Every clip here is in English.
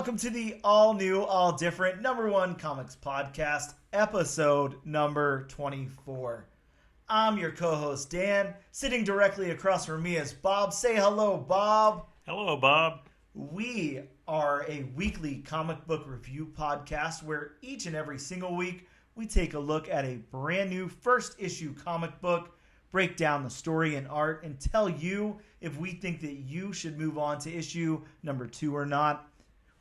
welcome to the all-new, all-different #1 comics podcast, episode number 24. I'm your co-host, Dan. Sitting directly across from me is Bob. Say hello, Bob. Hello, Bob. We are a weekly comic book review podcast where each and every single week we take a look at a brand new first issue comic book, break down the story and art, and tell you if we think that you should move on to issue number 2 or not.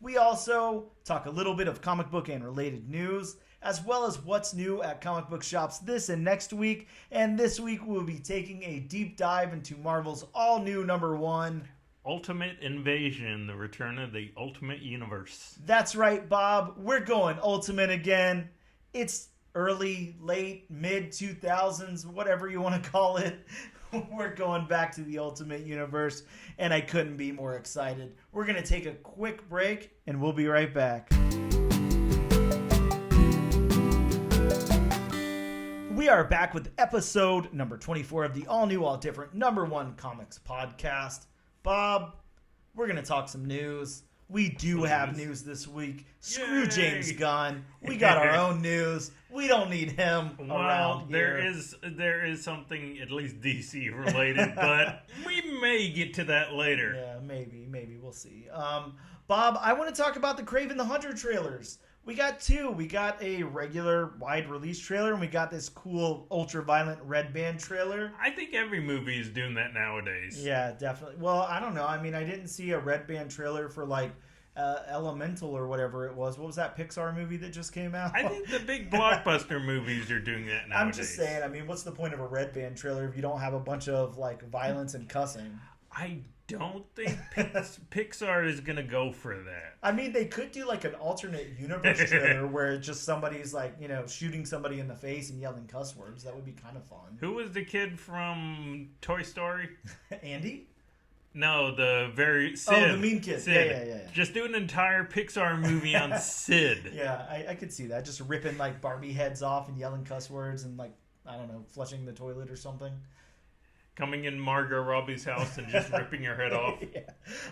We also talk a little bit of comic book and related news, as well as what's new at comic book shops this and next week. And this week we'll be taking a deep dive into Marvel's all-new #1... Ultimate Invasion, the return of the Ultimate Universe. That's right, Bob. We're going Ultimate again. It's early, late, mid-2000s, whatever you want to call it. We're going back to the Ultimate Universe, and I couldn't be more excited. We're going to take a quick break, and we'll be right back. We are back with episode number 24 of the all-new, all-different #1 comics podcast. Bob, we're going to talk some news. We do have news this week. Screw Yay. James Gunn. We got our own news. We don't need him around here. There is something at least DC related, but we may get to that later. Yeah, maybe. We'll see. Bob, I want to talk about the Kraven the Hunter trailers. We got 2. We got a regular wide release trailer, and we got this cool ultra-violent red band trailer. I think every movie is doing that nowadays. Yeah, definitely. Well, I don't know. I mean, I didn't see a red band trailer for, like, Elemental or whatever it was. What was that Pixar movie that just came out? I think the big blockbuster movies are doing that nowadays. I'm just saying, I mean, what's the point of a red band trailer if you don't have a bunch of, like, violence and cussing? I don't think Pixar is going to go for that. I mean, they could do like an alternate universe trailer where just somebody's like, you know, shooting somebody in the face and yelling cuss words. That would be kind of fun. Who was the kid from Toy Story? Andy? No, Sid. Oh, the mean kid. Sid. Yeah. Just do an entire Pixar movie on Sid. Yeah, I could see that. Just ripping like Barbie heads off and yelling cuss words and like, I don't know, flushing the toilet or something. Coming in Margot Robbie's house and just ripping your head off. Yeah.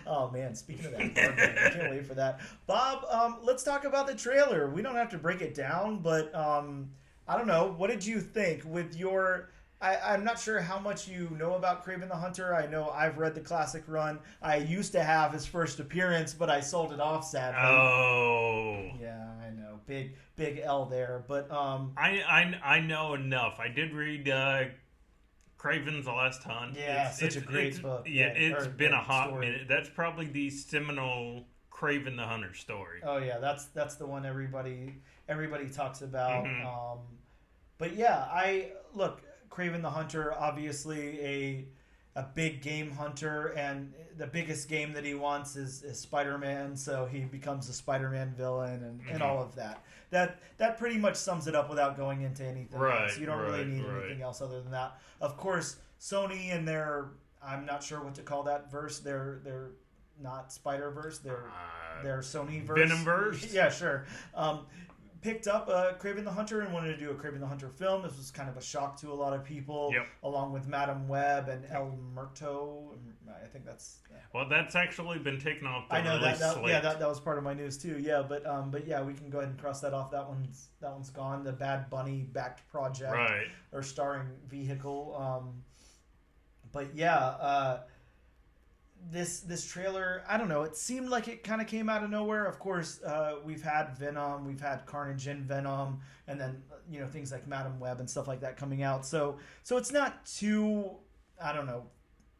Oh, man. Speaking of that, Barbie, I can't wait for that. Bob, let's talk about the trailer. We don't have to break it down, but I don't know. What did you think with your... I'm not sure how much you know about Kraven the Hunter. I know I've read the classic run. I used to have his first appearance, but I sold it off, sadly. Oh. Yeah, I know. Big L there. But I know enough. I did read... Kraven's Last Hunt. Yeah, such a great book. Yeah, it's been a hot minute. That's probably the seminal Kraven the Hunter story. Oh yeah, that's the one everybody talks about. Mm-hmm. But yeah, Kraven the Hunter, obviously a big game hunter, and the biggest game that he wants is Spider-Man, so he becomes a Spider-Man villain and all of that. That pretty much sums it up without going into anything else. You don't really need anything else other than that. Of course, Sony and their, I'm not sure what to call that verse. They're not Spider-Verse. They're Sony-verse. Venom-verse? Yeah, sure. Picked up Kraven the Hunter and wanted to do a Kraven the Hunter film. This was kind of a shock to a lot of people, along with Madam Web and El Muerto. I think that's... Well, that's actually been taken off the release slate. Yeah, that was part of my news too. Yeah, but yeah, we can go ahead and cross that off. That one's gone. The Bad Bunny backed project, or starring vehicle. But yeah, this trailer, I don't know. It seemed like it kind of came out of nowhere. Of course, we've had Venom, we've had Carnage in Venom, and then things like Madam Web and stuff like that coming out. So it's not too, I don't know,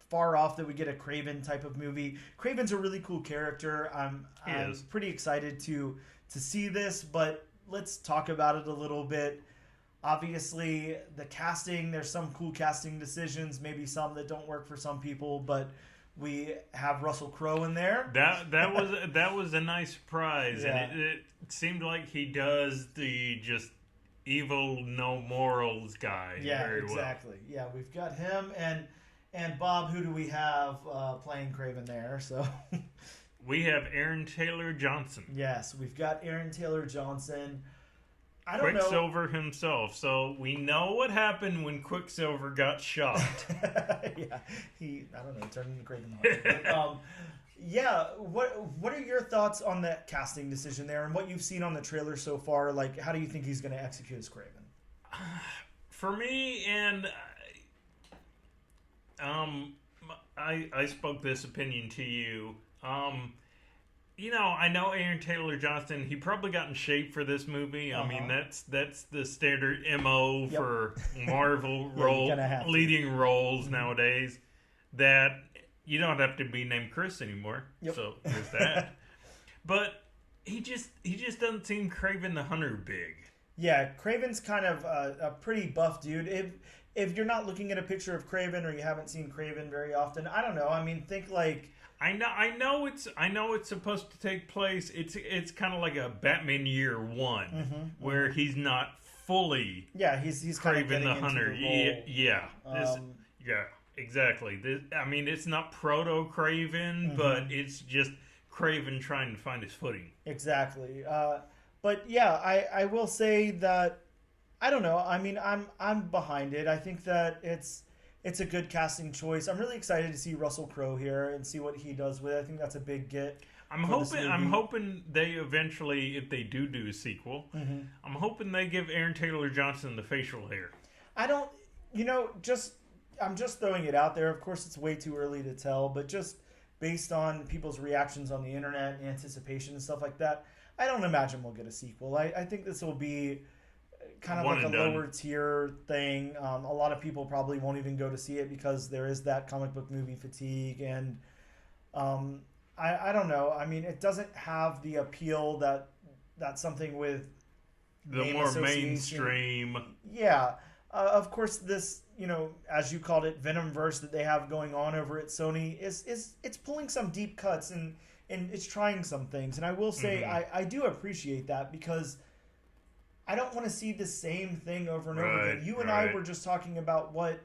far off that we get a Kraven type of movie. Kraven's a really cool character. I'm pretty excited to see this, but let's talk about it a little bit. Obviously, the casting, there's some cool casting decisions, maybe some that don't work for some people, but we have Russell Crowe in there. That was a nice surprise, and it seemed like he does the just evil, no morals guy. Yeah, very exactly. well. Yeah, we've got him and Bob. Who do we have playing Kraven there? So we have Aaron Taylor Johnson. Yes, we've got Aaron Taylor Johnson. I don't know. Quicksilver himself. So we know what happened when Quicksilver got shot. Yeah, I don't know, turned into Kraven the Hunter. Yeah, what are your thoughts on that casting decision there, and what you've seen on the trailer so far? Like, how do you think he's going to execute as Kraven? For me, and I spoke this opinion to you. I know Aaron Taylor Johnson. He probably got in shape for this movie. I mean, that's the standard MO for Marvel leading roles nowadays. That you don't have to be named Chris anymore. Yep. So there's that. But he just doesn't seem Kraven the Hunter big. Yeah, Kraven's kind of a pretty buff dude. If you're not looking at a picture of Kraven or you haven't seen Kraven very often, I don't know. I mean, think like I know it's supposed to take place. It's kind of like a Batman Year One, where he's not fully he's Kraven kind of the Hunter. Yeah, exactly. It's not proto Kraven, but it's just Kraven trying to find his footing. Exactly. But yeah, I will say that I don't know. I mean, I'm behind it. I think that it's a good casting choice. I'm really excited to see Russell Crowe here and see what he does with it. I think that's a big get. I'm hoping they eventually, if they do a sequel, I'm hoping they give Aaron Taylor Johnson the facial hair. I'm just throwing it out there. Of course, it's way too early to tell, but just based on people's reactions on the internet and anticipation and stuff like that, I don't imagine we'll get a sequel. I think this will be kind of like a lower tier thing. A lot of people probably won't even go to see it because there is that comic book movie fatigue, and I don't know. I mean, it doesn't have the appeal that something with the more mainstream. Yeah, of course, this as you called it, Venomverse that they have going on over at Sony it's pulling some deep cuts and it's trying some things, and I will say I do appreciate that because I don't want to see the same thing over and over again. You and I were just talking about what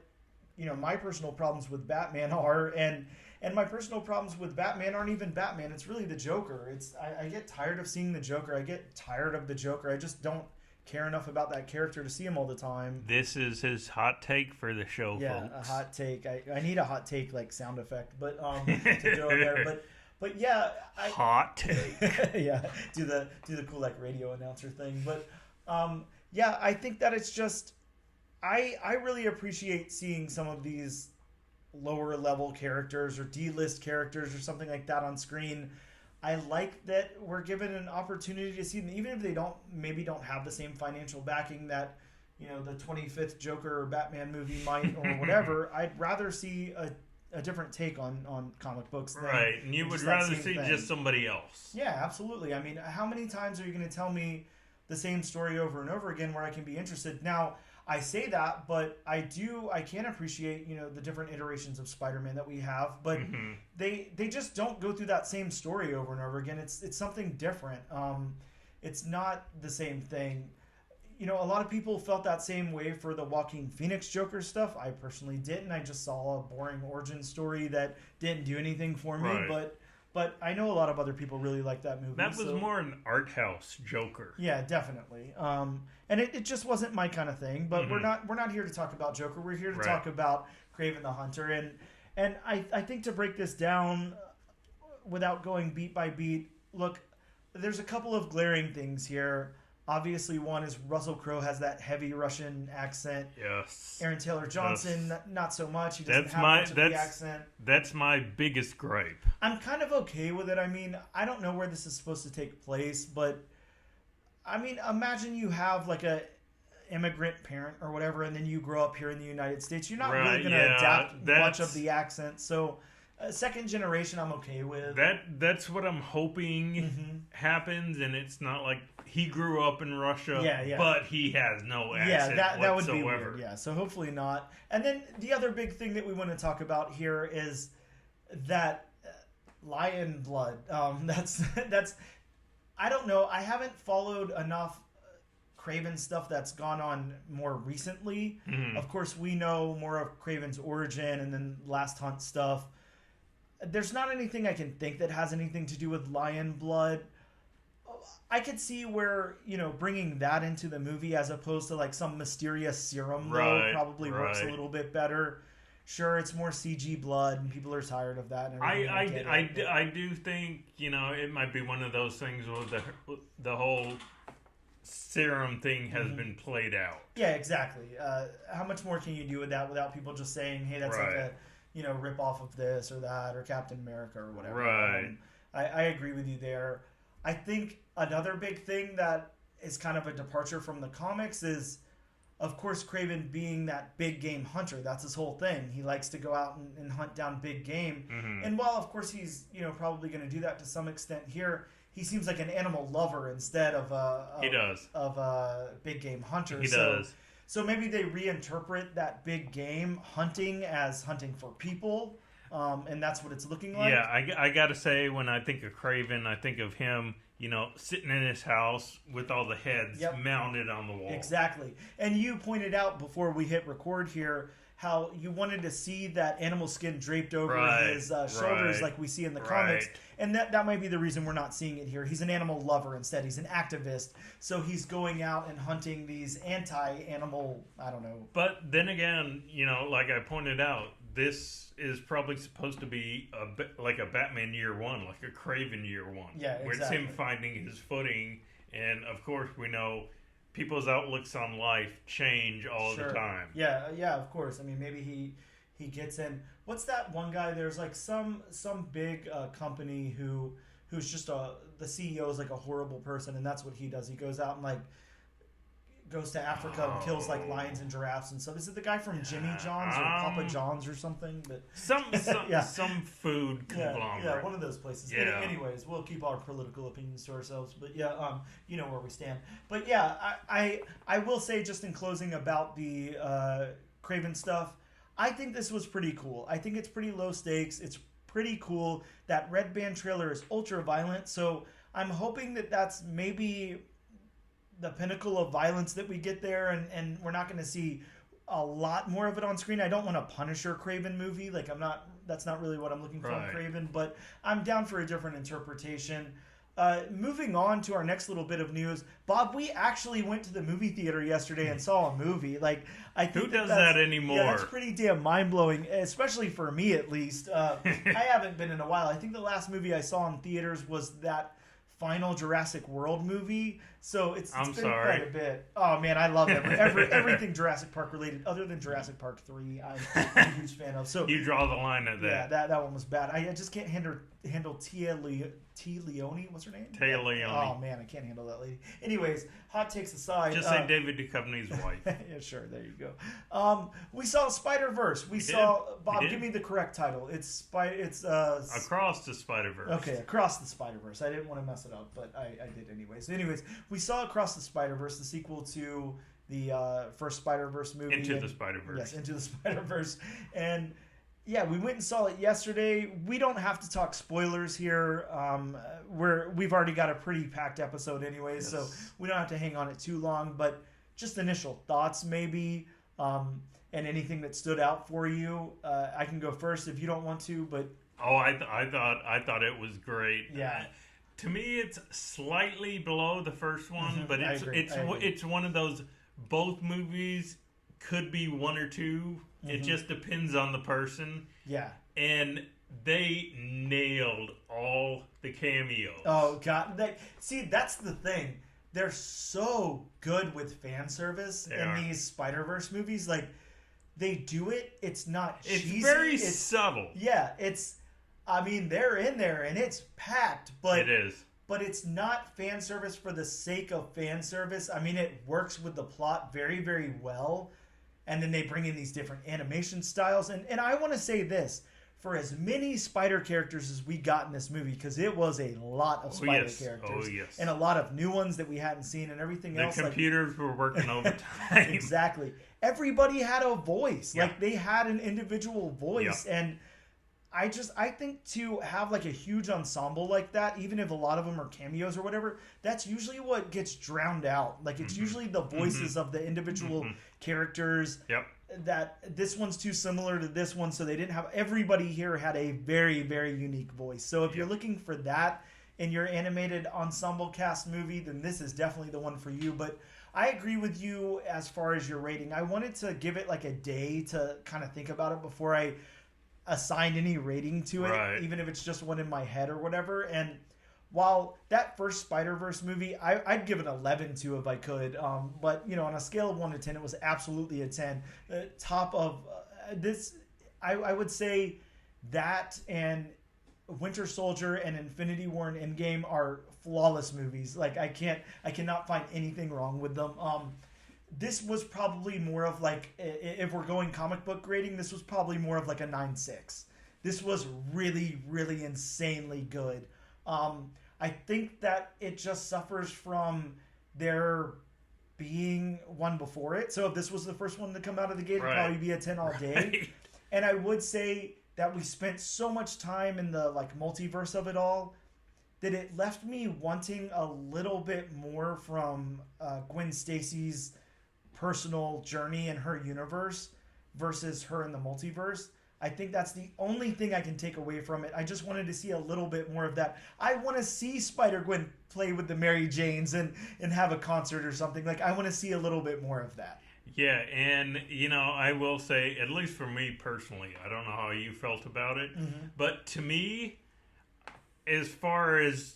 my personal problems with Batman are, and my personal problems with Batman aren't even Batman. It's really the Joker. I get tired of seeing the Joker. I get tired of the Joker. I just don't care enough about that character to see him all the time. This is his hot take for the show, folks. A hot take. I need a hot take like sound effect, but to throw in there. But yeah, hot take. Yeah, do the cool like radio announcer thing. But yeah, I think that it's just I really appreciate seeing some of these lower level characters or D-list characters or something like that on screen. I like that we're given an opportunity to see them, even if they don't have the same financial backing that the 25th Joker or Batman movie might or whatever. I'd rather see a different take on comic books. Right, and you would rather see just somebody else. Yeah, absolutely. I mean, how many times are you going to tell me the same story over and over again where I can be interested? Now, I say that, but I can appreciate, the different iterations of Spider-Man that we have, but they just don't go through that same story over and over again. It's something different. It's not the same thing. A lot of people felt that same way for the Joaquin Phoenix Joker stuff. I personally didn't. I just saw a boring origin story that didn't do anything for me, but I know a lot of other people really like that movie. That was more an art house Joker. Yeah, definitely. And it just wasn't my kind of thing. But we're not here to talk about Joker. We're here to talk about Kraven the Hunter. And I think to break this down without going beat by beat, look, there's a couple of glaring things here. Obviously, one is Russell Crowe has that heavy Russian accent. Yes. Aaron Taylor Johnson, not so much. He doesn't have much of the accent. That's my biggest gripe. I'm kind of okay with it. I mean, I don't know where this is supposed to take place, but I mean, imagine you have like a immigrant parent or whatever, and then you grow up here in the United States. You're not really going to adapt much of the accent. So, second generation, I'm okay with. That's what I'm hoping happens, and it's not like he grew up in Russia, but he has no accent that whatsoever. Would be weird. Yeah, so hopefully not. And then the other big thing that we want to talk about here is that lion blood. That's I don't know. I haven't followed enough Kraven stuff that's gone on more recently. Of course, we know more of Kraven's origin and then Last Hunt stuff. There's not anything I can think that has anything to do with lion blood. I could see where, bringing that into the movie as opposed to like some mysterious serum though probably works a little bit better. Sure, it's more CG blood, and people are tired of that. And I do think, it might be one of those things where the whole serum thing has been played out. Yeah, exactly. How much more can you do with that without people just saying, hey, that's like a rip off of this or that or Captain America or whatever. Right. I agree with you there. I think another big thing that is kind of a departure from the comics is, of course, Kraven being that big game hunter. That's his whole thing. He likes to go out and hunt down big game. Mm-hmm. And while, of course, he's probably going to do that to some extent here, he seems like an animal lover instead of a big game hunter. He does. So maybe they reinterpret that big game hunting as hunting for people, and that's what it's looking like. Yeah, I got to say, when I think of Kraven, I think of him, sitting in his house with all the heads mounted on the wall. Exactly. And you pointed out before we hit record here how you wanted to see that animal skin draped over his shoulders like we see in the comics. And that might be the reason we're not seeing it here. He's an animal lover instead. He's an activist. So he's going out and hunting these anti-animal, I don't know. But then again, like I pointed out, this is probably supposed to be like a Batman year one, like a Kraven year one. Yeah, exactly. Where it's him finding his footing. And, of course, we know people's outlooks on life change all the time. Yeah, of course. I mean, maybe he gets in. What's that one guy? There's like some big company who's just the CEO is like a horrible person, and that's what he does. He goes out and like goes to Africa and kills like lions and giraffes and stuff. Is it the guy from Jimmy John's or Papa John's or something? But some food conglomerate. Yeah, one of those places. Yeah. Anyways, we'll keep our political opinions to ourselves. But yeah, you know where we stand. But yeah, I will say just in closing about the Kraven stuff, I think this was pretty cool. I think it's pretty low stakes. It's pretty cool. That Red Band trailer is ultra violent, so I'm hoping that that's maybe the pinnacle of violence that we get there, and we're not going to see a lot more of it on screen. I don't want a Punisher Kraven movie. Like, that's not really what I'm looking for in Kraven, but I'm down for a different interpretation. Moving on to our next little bit of news, Bob, we actually went to the movie theater yesterday and saw a movie. Like, I think who does that anymore? Yeah, that's pretty damn mind blowing, especially for me at least. I haven't been in a while. I think the last movie I saw in theaters was that final Jurassic World movie, so it's been quite a bit. Oh man, I love everything Jurassic Park related, other than Jurassic Park 3. I'm a huge fan of. So you draw the line at that. Yeah, that one was bad. I just can't handle T. Leone. What's her name? Tia Leone. Oh man, I can't handle that lady. Anyways, hot takes aside. Just say David Duchovny's wife. Yeah, sure. There you go. We saw Spider-Verse. We saw Bob. Give me the correct title. It's Across the Spider-Verse. Okay, Across the Spider-Verse. I didn't want to mess it up, but I did anyway. So anyways, we saw Across the Spider-Verse, the sequel to the first Spider-Verse movie. Into the Spider-Verse. Yes, Into the Spider-Verse. And yeah, we went and saw it yesterday. We don't have to talk spoilers here. We've already got a pretty packed episode anyway, so we don't have to hang on it too long. But just initial thoughts, maybe, and anything that stood out for you. I can go first if you don't want to, but I thought it was great. Yeah. To me, it's slightly below the first one, but it's one of those. Both movies could be one or two. It just depends on the person. Yeah. And they nailed all the cameos. Oh, God. That's the thing. They're so good with fan service these Spider-Verse movies. Like, they do it. It's not cheesy. It's very subtle. Yeah. They're in there, and it's packed. But it is. But it's not fan service for the sake of fan service. I mean, it works with the plot very, very well. And then they bring in these different animation styles. And I want to say this. For as many spider characters as we got in this movie, because it was a lot of spider characters. Oh, yes. And a lot of new ones that we hadn't seen and everything else. The computers were working overtime. Exactly. Everybody had a voice. Yeah. Like, they had an individual voice. Yeah. And I think to have like a huge ensemble like that, even if a lot of them are cameos or whatever, that's usually what gets drowned out. Like, it's usually the voices of the individual characters. Yep. That this one's too similar to this one, so they didn't have. Everybody here had a very, very unique voice. So if you're looking for that in your animated ensemble cast movie, then this is definitely the one for you. But I agree with you as far as your rating. I wanted to give it like a day to kind of think about it before I assigned any rating to it, even if it's just one in my head or whatever. And while that first Spider-Verse movie, I'd give it 11 to if I could. But, you know, on a scale of 1 to 10, it was absolutely a 10. Top of this, I would say that and Winter Soldier and Infinity War and Endgame are flawless movies. Like, I cannot find anything wrong with them. This was probably more of like, if we're going comic book grading, this was probably more of like a 9.6. This was really, really insanely good. I think that it just suffers from there being one before it. So if this was the first one to come out of the gate, it'd probably be a 10 all day. And I would say that we spent so much time in the like multiverse of it all that it left me wanting a little bit more from Gwen Stacy's personal journey in her universe versus her in the multiverse. I think that's the only thing I can take away from it. I just wanted to see a little bit more of that. I want to see Spider-Gwen play with the Mary Janes and have a concert or something. Like, I want to see a little bit more of that. Yeah, and, you know, I will say, at least for me personally, I don't know how you felt about it, but to me, as far as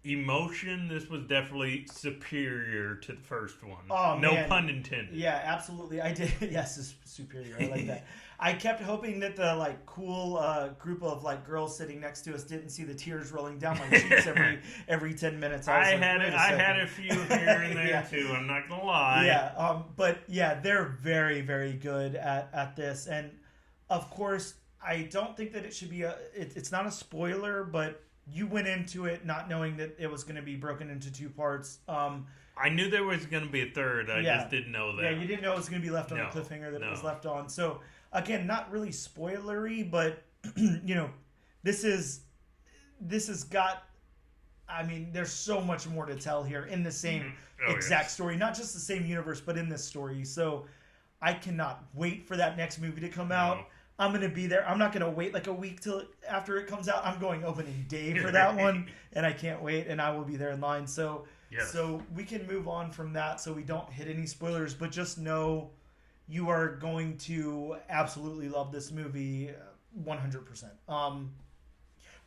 emotion, this was definitely superior to the first one. Oh, no man. pun intended. Yeah, absolutely. I did. Yes, it's superior. I like that. I kept hoping that the like cool group of like girls sitting next to us didn't see the tears rolling down my cheeks every 10 minutes. I had a few here and there too. I'm not gonna lie. Yeah. But yeah, they're very, very good at this, and of course, I don't think that it should be it's not a spoiler, but you went into it not knowing that it was going to be broken into 2 parts. I knew there was going to be a third. I just didn't know that. Yeah, you didn't know it was going to be left on the cliffhanger that it was left on. So, again, not really spoilery, but, you know, this has got, I mean, there's so much more to tell here in the same exact story. Not just the same universe, but in this story. So, I cannot wait for that next movie to come out. I'm going to be there. I'm not going to wait like a week till after it comes out. I'm going opening day for that one, and I can't wait, and I will be there in line. So we can move on from that so we don't hit any spoilers, but just know you are going to absolutely love this movie 100%.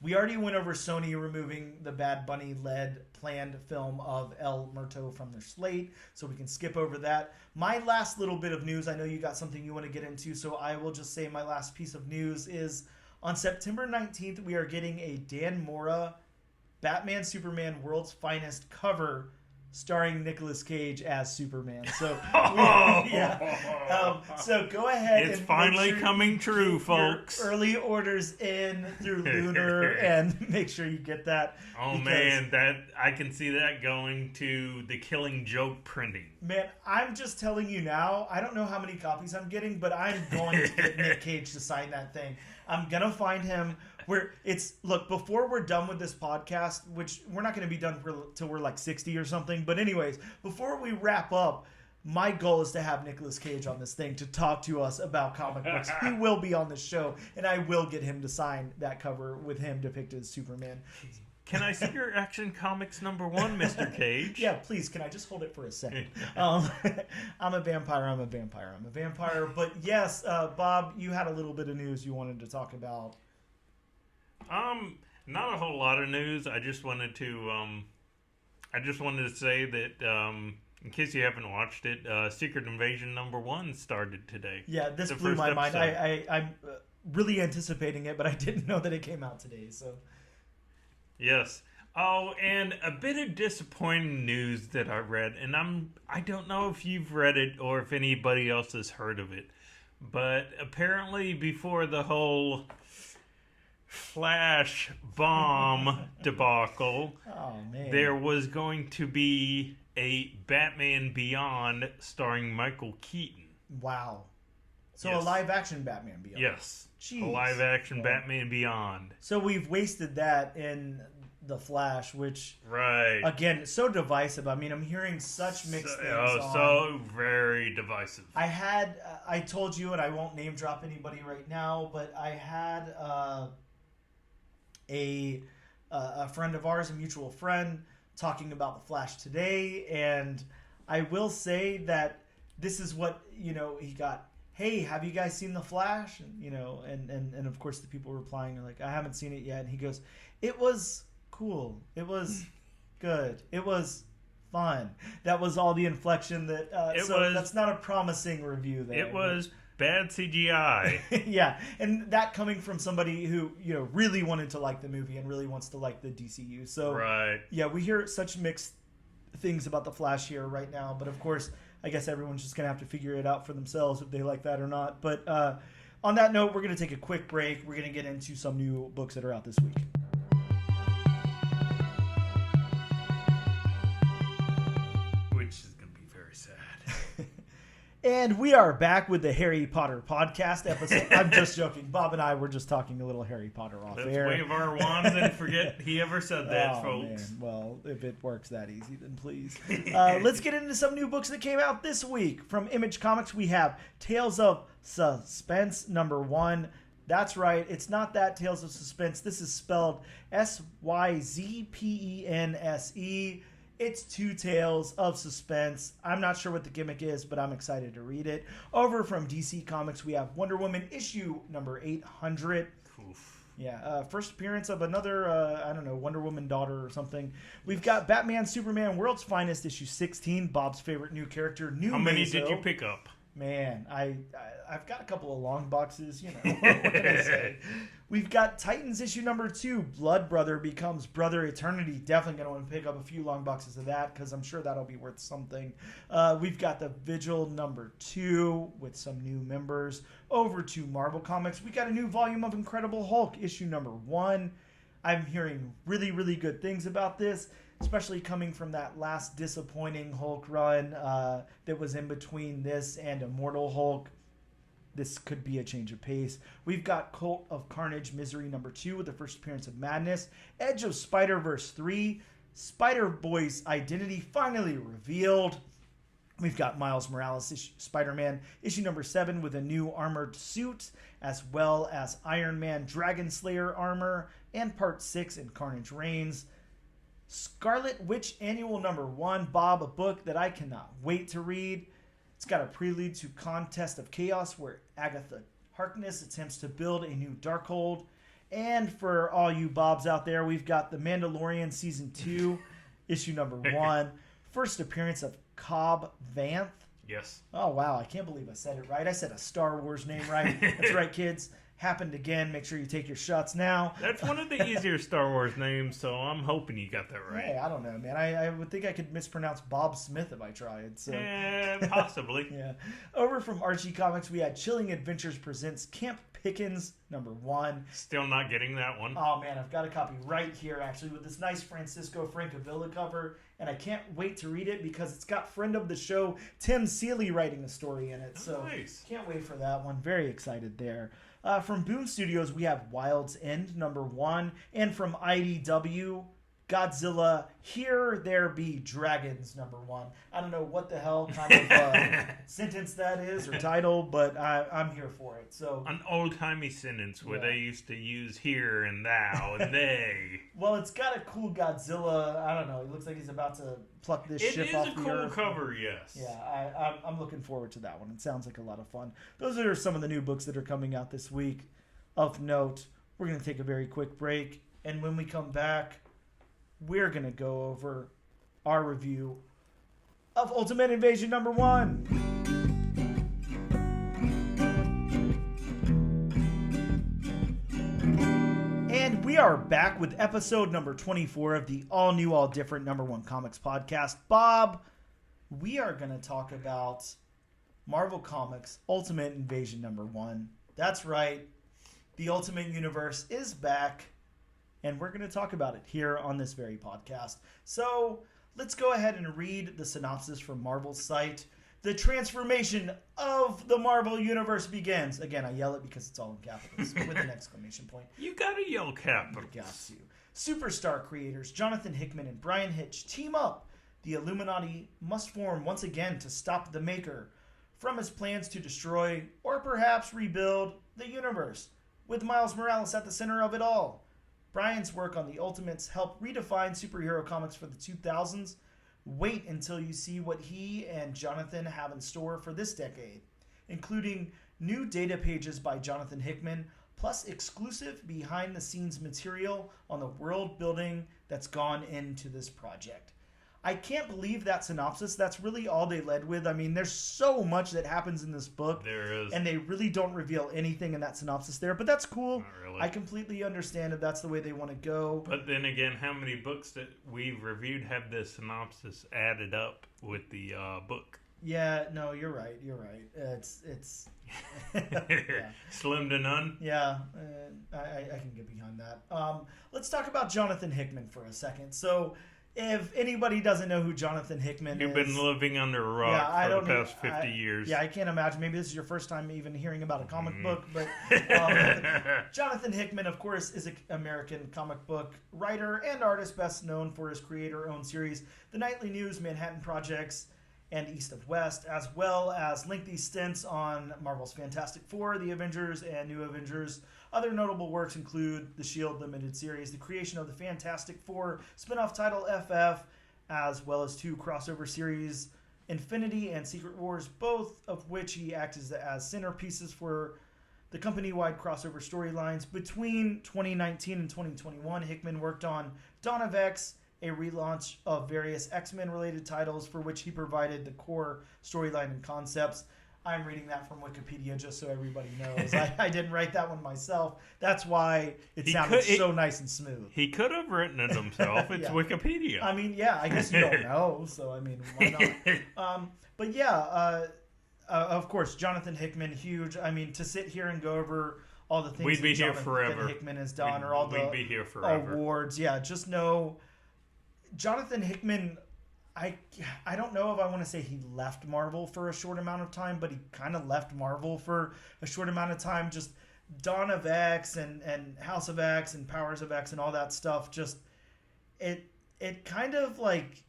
We already went over Sony removing the Bad Bunny-led planned film of El Muerto from their slate, so we can skip over that. My last little bit of news, I know you got something you want to get into, so I will just say my last piece of news is on September 19th, we are getting a Dan Mora Batman Superman World's Finest cover starring Nicolas Cage as Superman. So, so go ahead. It's finally coming true, folks. Early orders in through Lunar, and make sure you get that. Oh man, that I can see that going to the Killing Joke printing. Man, I'm just telling you now. I don't know how many copies I'm getting, but I'm going to get Nick Cage to sign that thing. I'm gonna find him. Before we're done with this podcast, which we're not going to be done till we're like 60 or something. But anyways, before we wrap up, my goal is to have Nicolas Cage on this thing to talk to us about comic books. He will be on the show, and I will get him to sign that cover with him depicted as Superman. Can I see your Action Comics #1, Mr. Cage? Yeah, please. Can I just hold it for a second? I'm a vampire. But yes, Bob, you had a little bit of news you wanted to talk about. Not a whole lot of news. I just wanted to say that, in case you haven't watched it, Secret Invasion #1 started today. Yeah, this blew my mind. I'm really anticipating it, but I didn't know that it came out today. So. Yes. Oh, and a bit of disappointing news that I read, and I don't know if you've read it or if anybody else has heard of it, but apparently before the whole Flash bomb debacle, there was going to be a Batman Beyond starring Michael Keaton. Wow. So a live-action Batman Beyond. Yes. Jeez. A live-action Batman Beyond. So we've wasted that in The Flash, which, again, so divisive. I mean, I'm hearing such mixed things on. So very divisive. I told you, and I won't name drop anybody right now, but I had a a friend of ours, a mutual friend, talking about the Flash today, and I will say that this is what, you know, he got. Hey, have you guys seen the Flash? And, you know, and of course the people replying are like, I haven't seen it yet. And he goes, it was cool. It was good. It was fun. That was all the inflection that. That's not a promising review there. It was bad CGI. Yeah, and that coming from somebody who, you know, really wanted to like the movie and really wants to like the DCU. So right. Yeah, we hear such mixed things about the Flash here right now, but of course, I guess everyone's just gonna have to figure it out for themselves if they like that or not. But on that note, we're gonna take a quick break. We're gonna get into some new books that are out this week. And we are back with the Harry Potter podcast episode. I'm just joking. Bob and I were just talking a little Harry Potter off air. Let's wave our wands and forget he ever said that, folks. Man. Well, if it works that easy, then please. Let's get into some new books that came out this week. From Image Comics, we have Tales of Suspense #1. That's right. It's not that Tales of Suspense. This is spelled Syzpense. It's 2 Tales of Suspense. I'm not sure what the gimmick is, but I'm excited to read it. Over from DC Comics, we have Wonder Woman issue number 800. Oof. Yeah, first appearance of another, I don't know, Wonder Woman daughter or something. We've got Batman, Superman, World's Finest issue 16. Bob's favorite new character, New How many Mazo. did you pick up? Man, I've got a couple of long boxes, you know. What can I say? We've got Titans issue number 2. Blood Brother becomes Brother Eternity. Definitely going to want to pick up a few long boxes of that because I'm sure that'll be worth something. We've got the Vigil number 2 with some new members. Over to Marvel Comics, we got a new volume of Incredible Hulk issue number 1. I'm hearing really, really good things about this, especially coming from that last disappointing Hulk run that was in between this and Immortal Hulk. This could be a change of pace. We've got Cult of Carnage Misery number 2 with the first appearance of Madness. Edge of Spider-Verse 3. Spider-Boy's identity finally revealed. We've got Miles Morales Spider-Man issue number 7 with a new armored suit, as well as Iron Man Dragon Slayer armor, and part 6 in Carnage Reigns. Scarlet Witch Annual number 1. Bob, a book that I cannot wait to read. It's got a prelude to Contest of Chaos where Agatha Harkness attempts to build a new Darkhold. And for all you Bobs out there, we've got The Mandalorian Season 2, issue number 1. First appearance of Cobb Vanth. Yes. Oh, wow. I can't believe I said it right. I said a Star Wars name right. That's right, kids. Happened again. Make sure you take your shots now. That's one of the easier Star Wars names, so I'm hoping you got that right. Hey, I don't know, man. I would think I could mispronounce Bob Smith if I tried. So. Possibly. Yeah. Over from Archie Comics, we had Chilling Adventures presents Camp Pickens number 1. Still not getting that one. Oh, man. I've got a copy right here, actually, with this nice Francisco Francavilla cover. And I can't wait to read it because it's got friend of the show, Tim Seeley, writing a story in it. So nice. Can't wait for that one. Very excited there. From Boom Studios, we have Wild's End number 1. And from IDW, Godzilla, Here There Be Dragons number 1. I don't know what the hell kind of sentence that is or title, but I'm here for it. So an old-timey sentence where they used to use here and thou and they. Well, it's got a cool Godzilla. I don't know. It looks like he's about to pluck this ship off the earth. It is a cool cover, yes. Yeah, I'm looking forward to that one. It sounds like a lot of fun. Those are some of the new books that are coming out this week. Of note, we're going to take a very quick break, and when we come back, we're going to go over our review of Ultimate Invasion number 1. And we are back with episode number 24 of the all new, all different number 1 comics podcast. Bob, we are going to talk about Marvel Comics Ultimate Invasion number 1. That's right. The Ultimate Universe is back. And we're going to talk about it here on this very podcast. So let's go ahead and read the synopsis from Marvel's site. The transformation of the Marvel Universe begins. Again, I yell it because it's all in capitals with an exclamation point. You got to yell capitals. You got to. Superstar creators Jonathan Hickman and Bryan Hitch team up. The Illuminati must form once again to stop the Maker from his plans to destroy or perhaps rebuild the universe, with Miles Morales at the center of it all. Bryan's work on the Ultimates helped redefine superhero comics for the 2000s. Wait until you see what he and Jonathan have in store for this decade, including new data pages by Jonathan Hickman, plus exclusive behind-the-scenes material on the world building that's gone into this project. I can't believe that synopsis. That's really all they led with. I mean, there's so much that happens in this book. There is. And they really don't reveal anything in that synopsis there. But that's cool. Not really. I completely understand if that's the way they want to go. But then again, how many books that we've reviewed have the synopsis added up with the book? Yeah, no, you're right. You're right. It's yeah. Slim to none. Yeah, I can get behind that. Let's talk about Jonathan Hickman for a second. So, if anybody doesn't know who Jonathan Hickman You've been living under a rock for the past 50 years. Yeah, I can't imagine. Maybe this is your first time even hearing about a comic book. But Jonathan Hickman, of course, is an American comic book writer and artist best known for his creator-owned series, The Nightly News, Manhattan Projects, and East of West, as well as lengthy stints on Marvel's Fantastic Four, The Avengers, and New Avengers. Other notable works include the S.H.I.E.L.D. limited series, the creation of the Fantastic Four spin-off title FF, as well as 2 crossover series, Infinity and Secret Wars, both of which he acted as centerpieces for the company-wide crossover storylines. Between 2019 and 2021, Hickman worked on Dawn of X, a relaunch of various X-Men related titles for which he provided the core storyline and concepts. I'm reading that from Wikipedia just so everybody knows. I didn't write that one myself. That's why it sounded so nice and smooth. He could have written it himself. It's Wikipedia. I mean, yeah, I guess you don't know. So, I mean, why not? But yeah, of course, Jonathan Hickman, huge. I mean, to sit here and go over all the things that Jonathan Hickman has done or all the awards. Yeah, just know Jonathan Hickman, I don't know if I want to say he left Marvel for a short amount of time, but he kind of left Marvel for a short amount of time. Just Dawn of X and House of X and Powers of X and all that stuff. Just it kind of like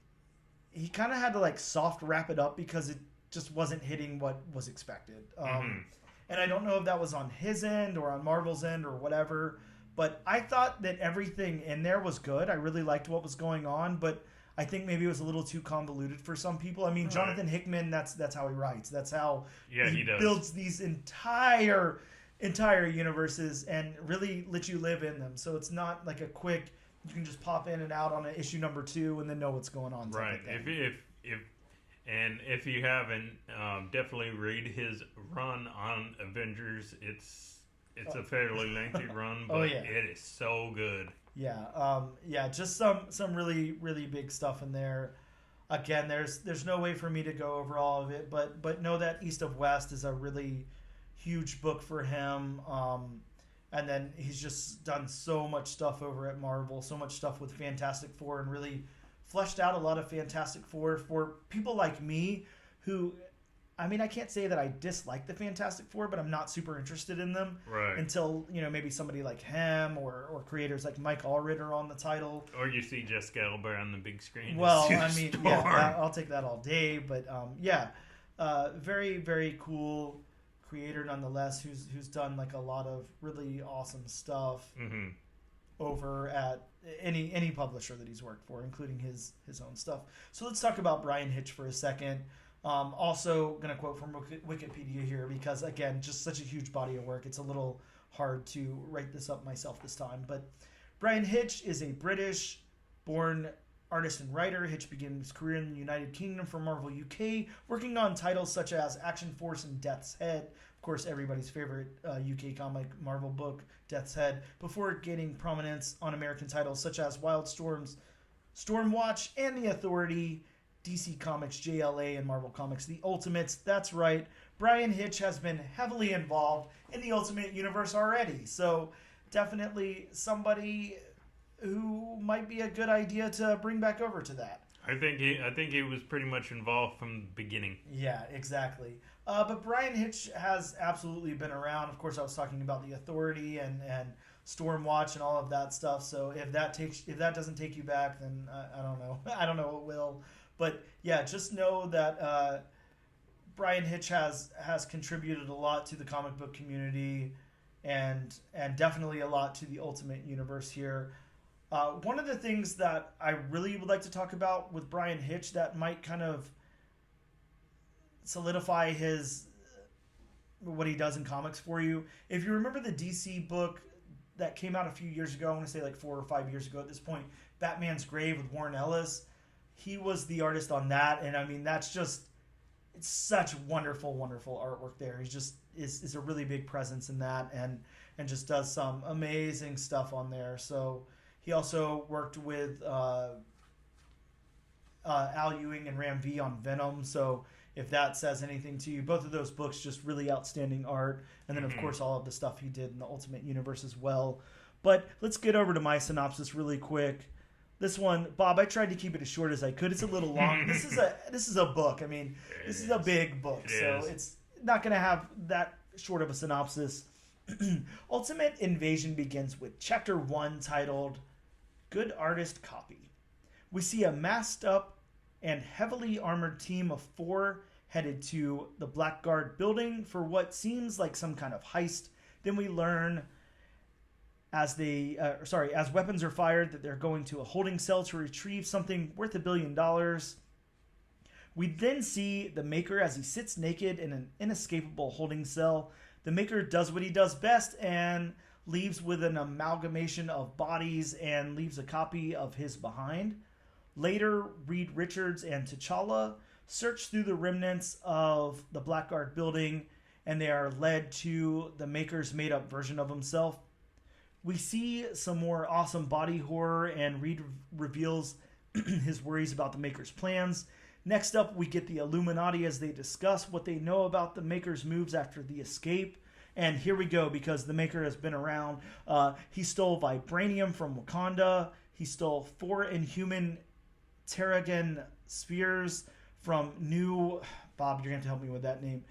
he kind of had to like soft wrap it up because it just wasn't hitting what was expected. And I don't know if that was on his end or on Marvel's end or whatever. But I thought that everything in there was good. I really liked what was going on, but I think maybe it was a little too convoluted for some people. I mean, right. Jonathan Hickman, that's how he writes. That's how he builds these entire universes and really lets you live in them. So it's not like a quick, you can just pop in and out on an issue number 2 and then know what's going on. Right. If you haven't, definitely read his run on Avengers. It's a fairly lengthy run, but it is so good. Yeah, just some really, really big stuff in there. Again, there's no way for me to go over all of it, but know that East of West is a really huge book for him. And then he's just done so much stuff over at Marvel, so much stuff with Fantastic Four, and really fleshed out a lot of Fantastic Four for people like me who, I mean, I can't say that I dislike the Fantastic Four, but I'm not super interested in them until, maybe somebody like him or creators like Mike Allred are on the title. Or you see Jessica Alba on the big screen. Well, I mean, I'll take that all day. But, very, very cool creator nonetheless who's done like a lot of really awesome stuff over at any publisher that he's worked for, including his own stuff. So let's talk about Bryan Hitch for a second. Also going to quote from Wikipedia here because, again, just such a huge body of work. It's a little hard to write this up myself this time. But Bryan Hitch is a British-born artist and writer. Hitch began his career in the United Kingdom for Marvel UK, working on titles such as Action Force and Death's Head. Of course, everybody's favorite UK comic Marvel book, Death's Head, before gaining prominence on American titles such as Wildstorm's Stormwatch and The Authority, DC Comics, JLA, and Marvel Comics, The Ultimates. That's right. Bryan Hitch has been heavily involved in the Ultimate Universe already. So definitely somebody who might be a good idea to bring back over to that. I think he was pretty much involved from the beginning. Yeah, exactly. But Bryan Hitch has absolutely been around. Of course, I was talking about The Authority and Stormwatch and all of that stuff. So if that doesn't take you back, then I don't know. I don't know what will. But yeah, just know that Bryan Hitch has contributed a lot to the comic book community. and definitely a lot to the Ultimate Universe here. One of the things that I really would like to talk about with Bryan Hitch that might kind of solidify what he does in comics for you. If you remember the DC book that came out a few years ago, I want to say like 4 or 5 years ago at this point, Batman's Grave with Warren Ellis, he was the artist on that, and I mean that's just, it's such wonderful artwork there. He's just is a really big presence in that, and just does some amazing stuff on there. So he also worked with Al Ewing and Ram V on Venom, so if that says anything to you, both of those books, just really outstanding art. And then, of course, all of the stuff he did in the Ultimate Universe as well. But let's get over to my synopsis really quick. This one, Bob, I tried to keep it as short as I could. It's a little long. This is a book. I mean, this is a big book, so it's not going to have that short of a synopsis. Ultimate Invasion begins with Chapter 1 titled Good Artist Copy. We see a masked up and heavily armored team of 4 headed to the Blackguard building for what seems like some kind of heist. Then we learn as weapons are fired that they're going to a holding cell to retrieve something worth $1 billion. We then see the Maker as he sits naked in an inescapable holding cell. The Maker does what he does best and leaves with an amalgamation of bodies and leaves a copy of his behind. Later, Reed Richards and T'Challa search through the remnants of the Blackguard building, and they are led to the Maker's made-up version of himself. We see some more awesome body horror, and Reed reveals his worries about the Maker's plans. Next up, we get the Illuminati as they discuss what they know about the Maker's moves after the escape. And here we go, because the Maker has been around. He stole vibranium from Wakanda. He stole 4 Inhuman Terrigen spheres from New... Bob, you're going to have to help me with that name.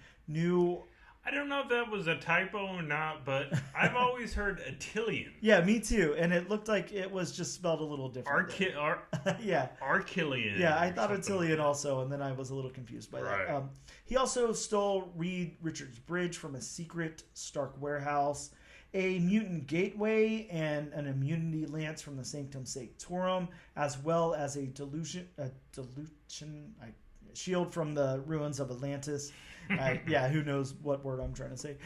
I don't know if that was a typo or not, but I've always heard Attillion. Yeah, me too. And it looked like it was just spelled a little different. Yeah. Arkillion. Yeah, I thought Attillion also, and then I was a little confused by that. He also stole Reed Richards' bridge from a secret Stark warehouse, a mutant gateway, and an immunity lance from the Sanctum Sanctorum, as well as a dilution shield from the ruins of Atlantis. Who knows what word I'm trying to say.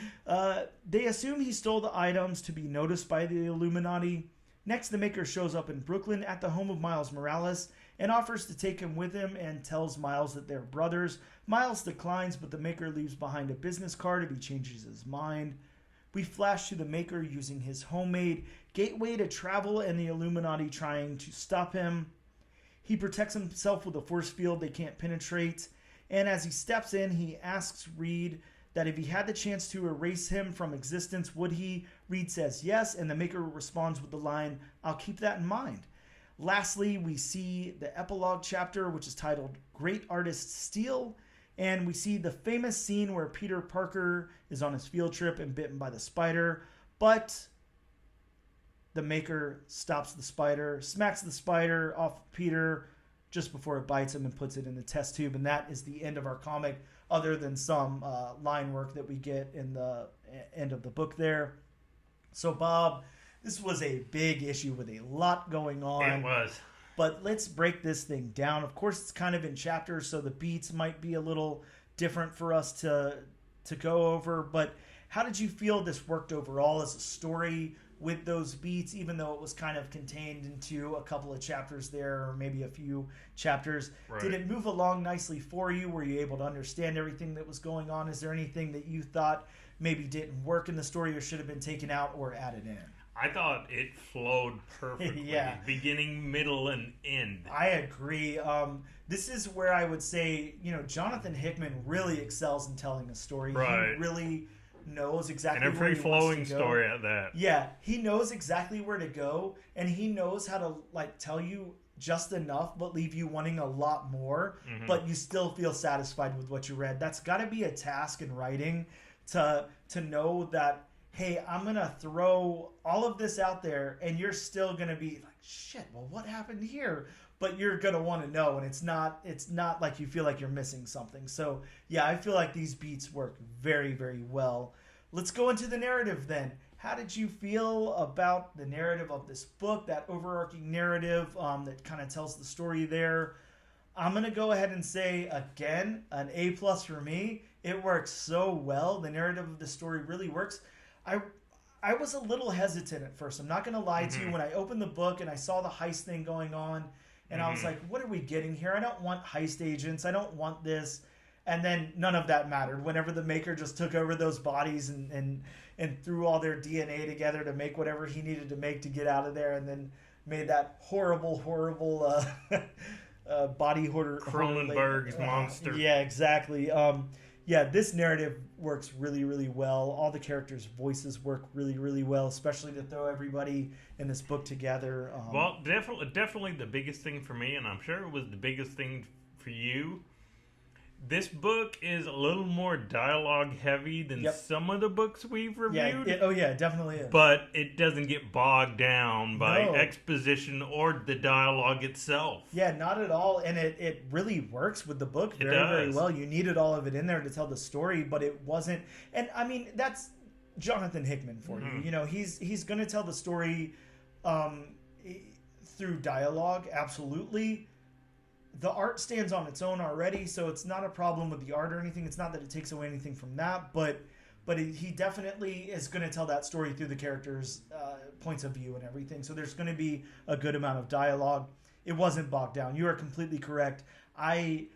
They assume he stole the items to be noticed by the Illuminati. Next, the Maker shows up in Brooklyn at the home of Miles Morales and offers to take him with him and tells Miles that they're brothers. Miles declines, but the Maker leaves behind a business card if he changes his mind. We flash to the Maker using his homemade gateway to travel and the Illuminati trying to stop him. He protects himself with a force field they can't penetrate. And as he steps in, he asks Reed that if he had the chance to erase him from existence, would he? Reed says yes, and the Maker responds with the line, "I'll keep that in mind." Lastly, we see the epilogue chapter, which is titled Great Artist Steal. And we see the famous scene where Peter Parker is on his field trip and bitten by the spider. But the Maker stops the spider, smacks the spider off Peter just before it bites him and puts it in the test tube. And that is the end of our comic, other than some line work that we get in the end of the book there. So, Bob, this was a big issue with a lot going on. It was. But let's break this thing down. Of course, it's kind of in chapters, so the beats might be a little different for us to go over. But how did you feel this worked overall as a story with those beats, even though it was kind of contained into a couple of chapters there, or maybe a few chapters? Right. Did it move along nicely for you? Were you able to understand everything that was going on? Is there anything that you thought maybe didn't work in the story or should have been taken out or added in? I thought it flowed perfectly. Yeah. Beginning, middle, and end. I agree. This is where I would say, Jonathan Hickman really excels in telling a story. Right. He really knows exactly and a where he free-flowing wants to go. story at that. Yeah, he knows exactly where to go, and he knows how to tell you just enough but leave you wanting a lot more, but you still feel satisfied with what you read. That's got to be a task in writing, to know that, hey, I'm going to throw all of this out there and you're still going to be like, shit, well, what happened here? But you're going to want to know, and it's not like you feel like you're missing something. So, yeah, I feel like these beats work very, very well. Let's go into the narrative then. how did you feel about the narrative of this book, that overarching narrative that kind of tells the story there? I'm going to go ahead and say, again, an A+ for me. It works so well. The narrative of the story really works. I was a little hesitant at first. I'm not going to lie to you. When I opened the book and I saw the heist thing going on, and I was like, what are we getting here? I don't want heist agents. I don't want this. And then none of that mattered. Whenever the Maker just took over those bodies and threw all their DNA together to make whatever he needed to make to get out of there, and then made that horrible body hoarder. Cronenberg's monster. Yeah, exactly. This narrative works really, really well. All the characters' voices work really, really well, especially to throw everybody in this book together. Well, definitely the biggest thing for me, and I'm sure it was the biggest thing for you, this book is a little more dialogue heavy than some of the books we've reviewed. It definitely is. But it doesn't get bogged down by exposition or the dialogue itself. Yeah, not at all. And it really works with the book very well. You needed all of it in there to tell the story, but it wasn't. And I mean, that's Jonathan Hickman for you. You know, he's going to tell the story through dialogue, absolutely. The art stands on its own already, so it's not a problem with the art or anything. It's not that it takes away anything from that, but he definitely is going to tell that story through the characters' points of view and everything. So there's going to be a good amount of dialogue. It wasn't bogged down. You are completely correct. I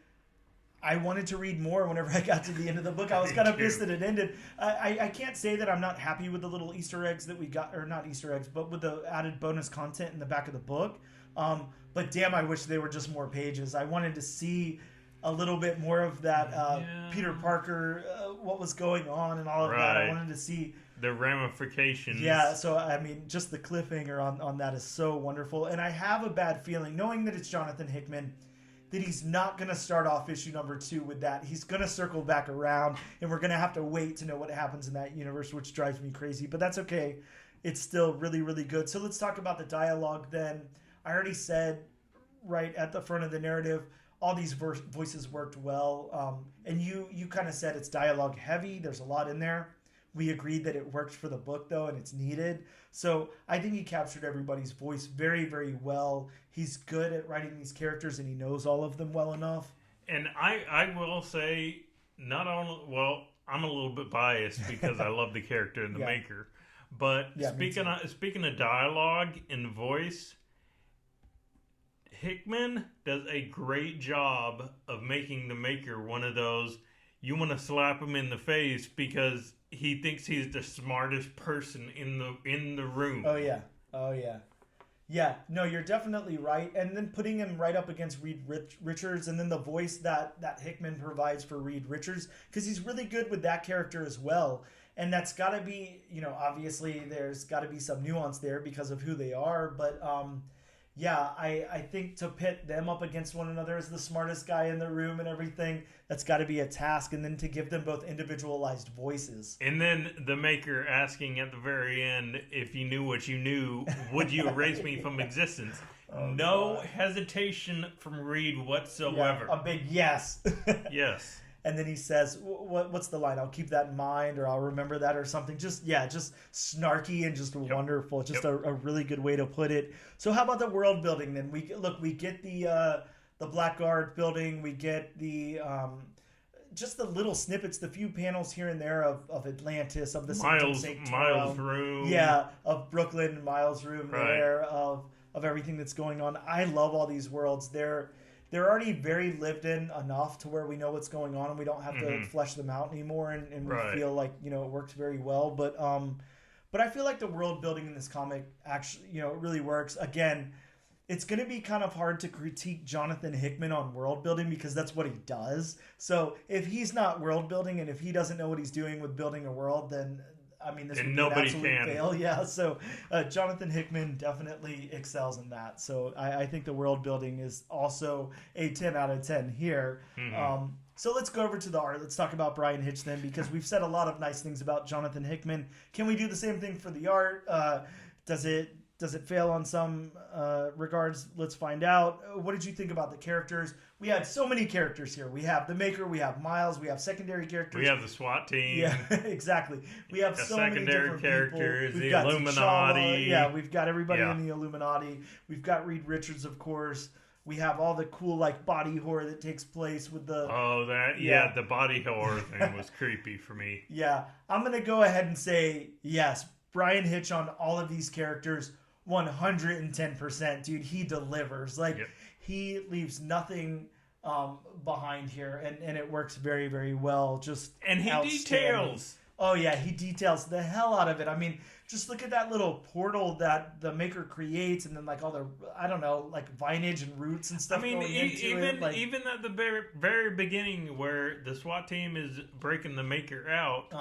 wanted to read more whenever I got to the end of the book. I was kind of pissed that it ended. I can't say that I'm not happy with the little Easter eggs that we got, or not Easter eggs, but with the added bonus content in the back of the book. But damn, I wish they were just more pages. I wanted to see a little bit more of that Peter Parker, what was going on and all of that. I wanted to see the ramifications. Yeah, so I mean, just the cliffhanger on that is so wonderful. And I have a bad feeling, knowing that it's Jonathan Hickman, that he's not going to start off issue number 2 with that. He's going to circle back around, and we're going to have to wait to know what happens in that universe, which drives me crazy. But that's okay. It's still really, really good. So let's talk about the dialogue then. I already said right at the front of the narrative, all these voices worked well. And you kind of said it's dialogue heavy. There's a lot in there. We agreed that it worked for the book, though, and it's needed. So I think he captured everybody's voice very, very well. He's good at writing these characters, and he knows all of them well enough. And I will say, not only, well, I'm a little bit biased because I love the character and the Maker. But speaking of dialogue and voice, Hickman does a great job of making the Maker one of those, you want to slap him in the face because he thinks he's the smartest person in the room. Oh yeah. Yeah, no, you're definitely right. And then putting him right up against Reed Richards, and then the voice that Hickman provides for Reed Richards, because he's really good with that character as well. And that's got to be, obviously there's got to be some nuance there because of who they are. But yeah, I think to pit them up against one another as the smartest guy in the room and everything, that's got to be a task. And then to give them both individualized voices. And then the Maker asking at the very end, if you knew what you knew, would you erase me from existence? No hesitation from Reed whatsoever. Yeah, a big yes. Yes. And then he says, what's the line? I'll keep that in mind, or I'll remember that, or something. Just snarky and just wonderful. Just a really good way to put it. So how about the world building then? We get the Blackguard building. We get the just the little snippets, the few panels here and there of Atlantis, of the Miles' room. Yeah, of Brooklyn, Miles' room there, of everything that's going on. I love all these worlds. They're already very lived in enough to where we know what's going on and we don't have to flesh them out anymore, and we feel like it works very well. But I feel like the world building in this comic actually it really works. Again, it's going to be kind of hard to critique Jonathan Hickman on world building because that's what he does. So if he's not world building and if he doesn't know what he's doing with building a world, then this would be an absolute fail. Yeah, so Jonathan Hickman definitely excels in that. So I think the world building is also a 10 out of 10 here. So let's go over to the art. Let's talk about Bryan Hitch then, because we've said a lot of nice things about Jonathan Hickman. Can we do the same thing for the art? Does it Does it fail on some regards? Let's find out. What did you think about the characters? We had so many characters here. We have the Maker, we have Miles, we have secondary characters. We have the SWAT team. Yeah, exactly. We have so many different characters, people. the Illuminati. T'Challa. Yeah, we've got everybody in the Illuminati. We've got Reed Richards, of course. We have all the cool like body horror that takes place with the... the body horror thing was creepy for me. Yeah, I'm going to go ahead and say, yes, Bryan Hitch on all of these characters, 110%. Dude, he delivers. Like, he leaves nothing behind here, and it works very, very well. And he details. Oh, yeah, he details the hell out of it. I mean, just look at that little portal that the Maker creates, and then, like, all the, I don't know, like, vinage and roots and stuff going into it. Like, even at the very, very beginning where the SWAT team is breaking the Maker out,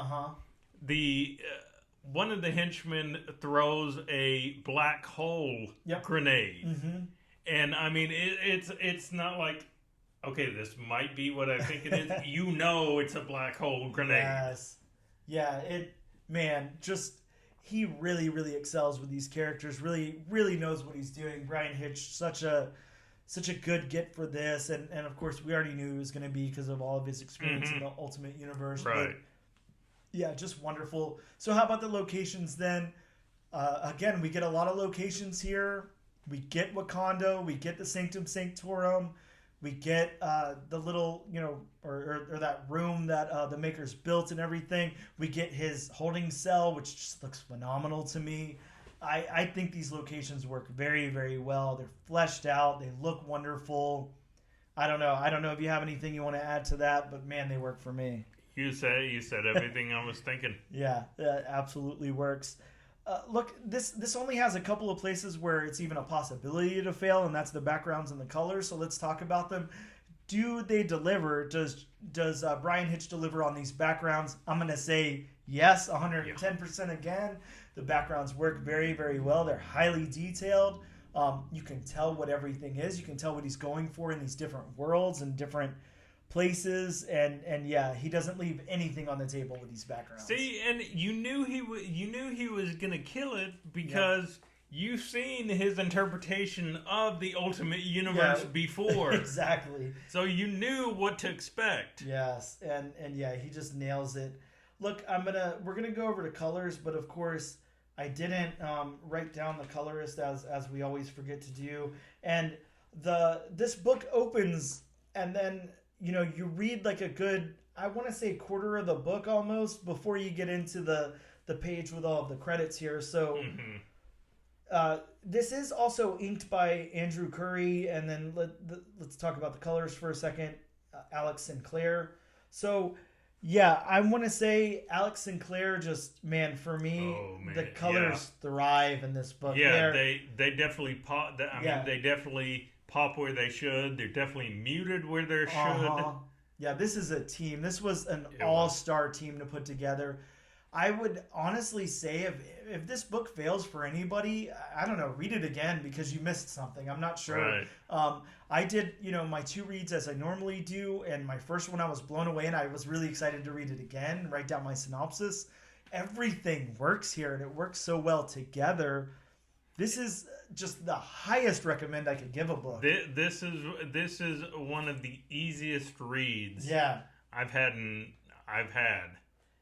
one of the henchmen throws a black hole grenade. Mm-hmm. And, I mean, it's not like, okay, this might be what I think it is. You know it's a black hole grenade. Yes. Yeah, he really, really excels with these characters. Really, really knows what he's doing. Bryan Hitch, such a good get for this, and of course we already knew he was going to be because of all of his experience in the Ultimate Universe. Right. But yeah, just wonderful. So how about the locations then? Again, we get a lot of locations here. We get Wakanda. We get the Sanctum Sanctorum. We get the little, or that room that the Maker's built and everything. We get his holding cell, which just looks phenomenal to me. I think these locations work very, very well. They're fleshed out. They look wonderful. I don't know if you have anything you want to add to that, but man, they work for me. You said everything I was thinking. Yeah, that absolutely works. Look, this only has a couple of places where it's even a possibility to fail, and that's the backgrounds and the colors. So let's talk about them. Do they deliver? Does Bryan Hitch deliver on these backgrounds? I'm going to say yes, 110% again. The backgrounds work very, very well. They're highly detailed. You can tell what everything is. You can tell what he's going for in these different worlds and different places, and yeah, he doesn't leave anything on the table with these backgrounds. See, and you knew he was gonna kill it because you've seen his interpretation of the Ultimate Universe before. Exactly. So you knew what to expect. Yes, and yeah, he just nails it. Look, we're gonna go over to colors, but of course I didn't write down the colorist as we always forget to do. And this book opens, and then you read like a good, I want to say quarter of the book almost before you get into the page with all of the credits here. So this is also inked by Andrew Curry, and then let's talk about the colors for a second. Alex Sinclair. So yeah, I want to say Alex Sinclair just, man, for me, the colors thrive in this book. Yeah, they definitely pop. They definitely pop where they should. They're definitely muted where they should. Yeah, this is a team. This was an all-star team to put together. I would honestly say if this book fails for anybody, I don't know, read it again because you missed something. I'm not sure. Right. I did, my 2 reads as I normally do, and my first one I was blown away, and I was really excited to read it again, write down my synopsis. Everything works here, and it works so well together. This is just the highest recommend I could give a book. This is one of the easiest reads I've had.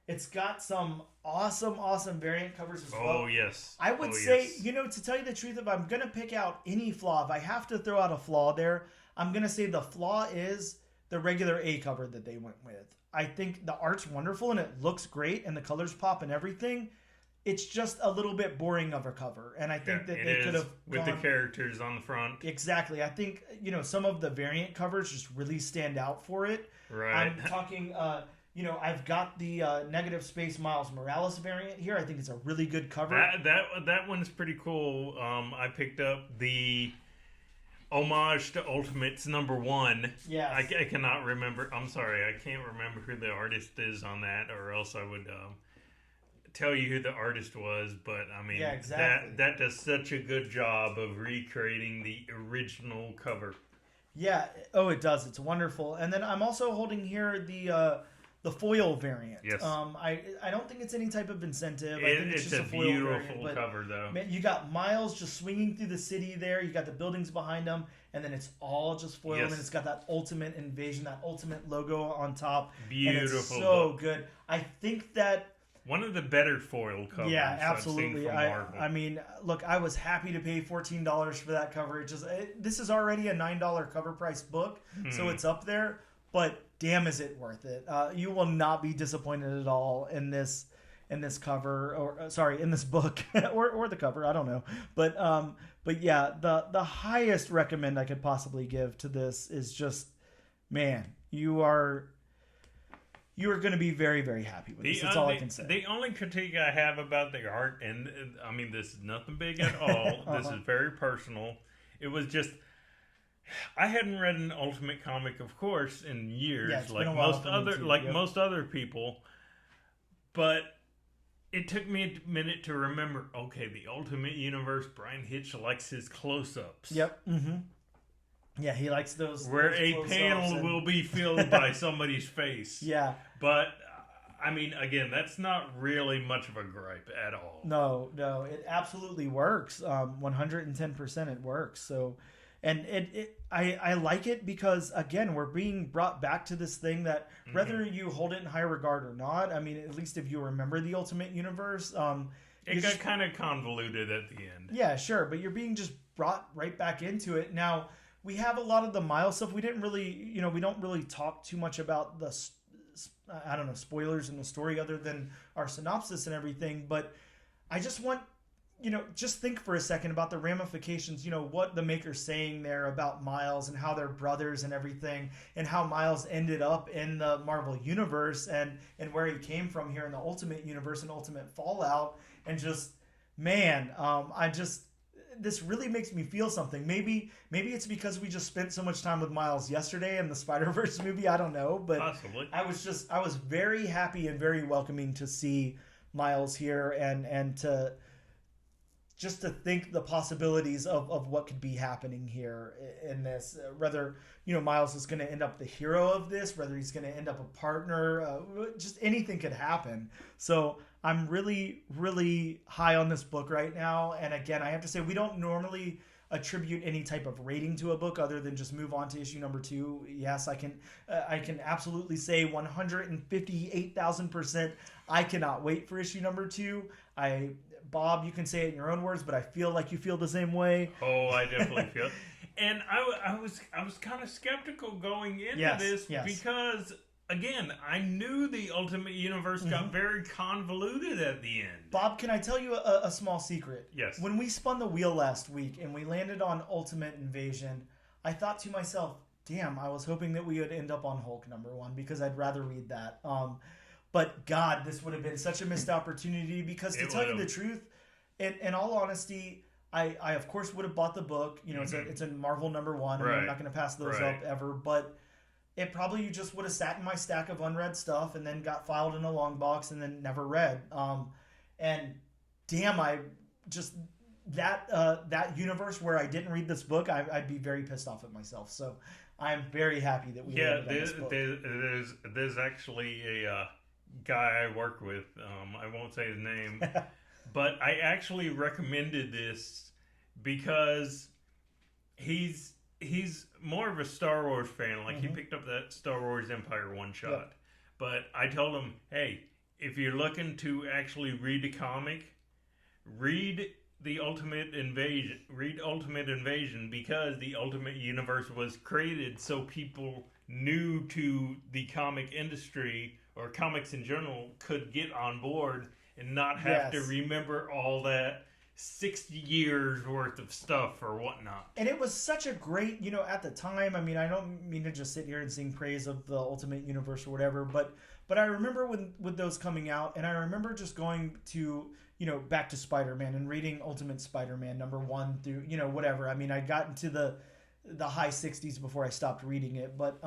It's got some awesome variant covers as well. Oh, yes. I would say, to tell you the truth, if I'm going to pick out any flaw, if I have to throw out a flaw there, I'm going to say the flaw is the regular A cover that they went with. I think the art's wonderful and it looks great and the colors pop and everything. It's just a little bit boring of a cover. And I think that they could have with the characters on the front. Exactly. I think, some of the variant covers just really stand out for it. Right. I'm talking... I've got the Negative Space Miles Morales variant here. I think it's a really good cover. That one's pretty cool. I picked up the homage to Ultimates #1. Yes. I cannot remember. I'm sorry. I can't remember who the artist is on that, or else I would tell you who the artist was. But, I mean, exactly. that does such a good job of recreating the original cover. Yeah. Oh, it does. It's wonderful. And then I'm also holding here the the foil variant. Yes. I don't think it's any type of incentive. I think it's just a foil beautiful variant, cover, though. Man, you got Miles just swinging through the city there. You got the buildings behind him, and then it's all just foil, and it's got that ultimate invasion, that ultimate logo on top. Beautiful. And it's so good. I think that one of the better foil covers. Yeah, absolutely. I've seen from Marvel. I mean, look, I was happy to pay $14 for that cover. This is already a $9 cover price book, so it's up there. But damn, is it worth it? You will not be disappointed at all in this cover, or sorry, in this book or the cover. I don't know, but yeah, the highest recommend I could possibly give to this is just, man, you are going to be very, very happy with this. That's all I can say. The only critique I have about the art, and I mean, this is nothing big at all. This is very personal. It was just, I hadn't read an Ultimate comic, of course, in years, like most other people. But it took me a minute to remember. Okay, the Ultimate Universe, Bryan Hitch likes his close-ups. Yep. Mm-hmm. Yeah, he likes those. Where a panel will be filled by somebody's face. Yeah. But, I mean, again, that's not really much of a gripe at all. No, it absolutely works. 110% it works. So, and I like it because, again, we're being brought back to this thing that whether you hold it in high regard or not, I mean, at least if you remember the Ultimate Universe. It got kind of convoluted at the end. Yeah, sure. But you're being just brought right back into it. Now, we have a lot of the Miles stuff. We didn't really, we don't really talk too much about the, I don't know, spoilers in the story other than our synopsis and everything. But I just want, just think for a second about the ramifications, what the maker's saying there about Miles and how they're brothers and everything, and how Miles ended up in the Marvel Universe and where he came from here in the Ultimate Universe and Ultimate Fallout. And just, man, this really makes me feel something. Maybe it's because we just spent so much time with Miles yesterday in the Spider-Verse movie. I don't know, but possibly. I was very happy and very welcoming to see Miles here and to just to think the possibilities of what could be happening here in this. Whether Miles is going to end up the hero of this, whether he's going to end up a partner, just anything could happen. So I'm really, really high on this book right now. And again, I have to say, we don't normally attribute any type of rating to a book other than just move on to issue number 2. Yes, I can absolutely say 158,000%. I cannot wait for issue number 2. Bob, you can say it in your own words, but I feel like you feel the same way. Oh, I definitely feel. And I was kind of skeptical going into this because, again, I knew the Ultimate Universe got very convoluted at the end. Bob, can I tell you a small secret? Yes. When we spun the wheel last week and we landed on Ultimate Invasion, I thought to myself, damn, I was hoping that we would end up on Hulk #1 because I'd rather read that. But God, this would have been such a missed opportunity because to tell you the truth, in all honesty, I of course would have bought the book. It's a Marvel #1. Right. I mean, I'm not going to pass those up ever, but it probably just would have sat in my stack of unread stuff and then got filed in a long box and then never read. And damn, I just that universe where I didn't read this book, I'd be very pissed off at myself. So I'm very happy that we landed on this book. There's actually a guy I work with. I won't say his name, but I actually recommended this because he's more of a Star Wars fan. Like he picked up that Star Wars Empire one shot. Yep. But I told him, hey, if you're looking to actually read a comic, read the Ultimate Invasion. Read Ultimate Invasion because the Ultimate Universe was created so people new to the comic industry or comics in general could get on board and not have to remember all that 60 years worth of stuff or whatnot. And it was such a great, at the time, I mean, I don't mean to just sit here and sing praise of the Ultimate Universe or whatever, but I remember with those coming out, and I remember just going to, back to Spider-Man and reading Ultimate Spider-Man #1 through, whatever. I mean, I got into the high 60s before I stopped reading it, but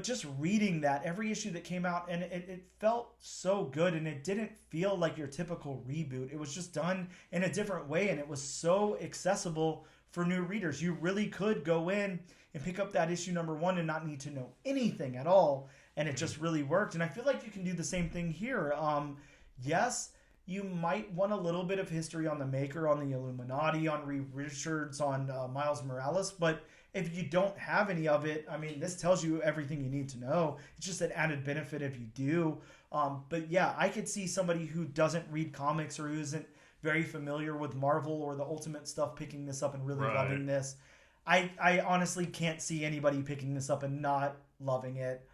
just reading that, every issue that came out, and it felt so good, and it didn't feel like your typical reboot. It was just done in a different way, and it was so accessible for new readers. You really could go in and pick up that issue #1 and not need to know anything at all, and it just really worked. And I feel like you can do the same thing here. Yes, you might want a little bit of history on the Maker, on the Illuminati, on Reed Richards, on Miles Morales, but if you don't have any of it, I mean, this tells you everything you need to know. It's just an added benefit if you do. But yeah, I could see somebody who doesn't read comics or who isn't very familiar with Marvel or the Ultimate stuff picking this up and really loving this. I honestly can't see anybody picking this up and not loving it.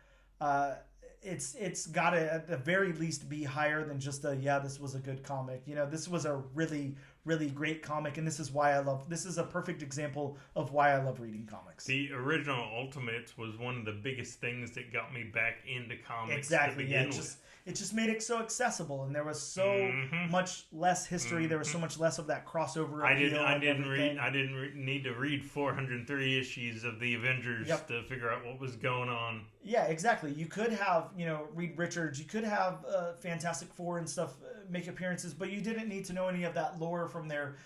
It's got to at the very least be higher than just this was a good comic. You know, this was a really, really great comic, and this is a perfect example of why I love reading comics. The original Ultimates was one of the biggest things that got me back into comics. Exactly. It just made it so accessible, and there was so much less history. There was so much less of that crossover. I didn't need to read 403 issues of the Avengers to figure out what was going on. Yeah, exactly. You could have, Reed Richards. You could have Fantastic Four and stuff make appearances, but you didn't need to know any of that lore from their,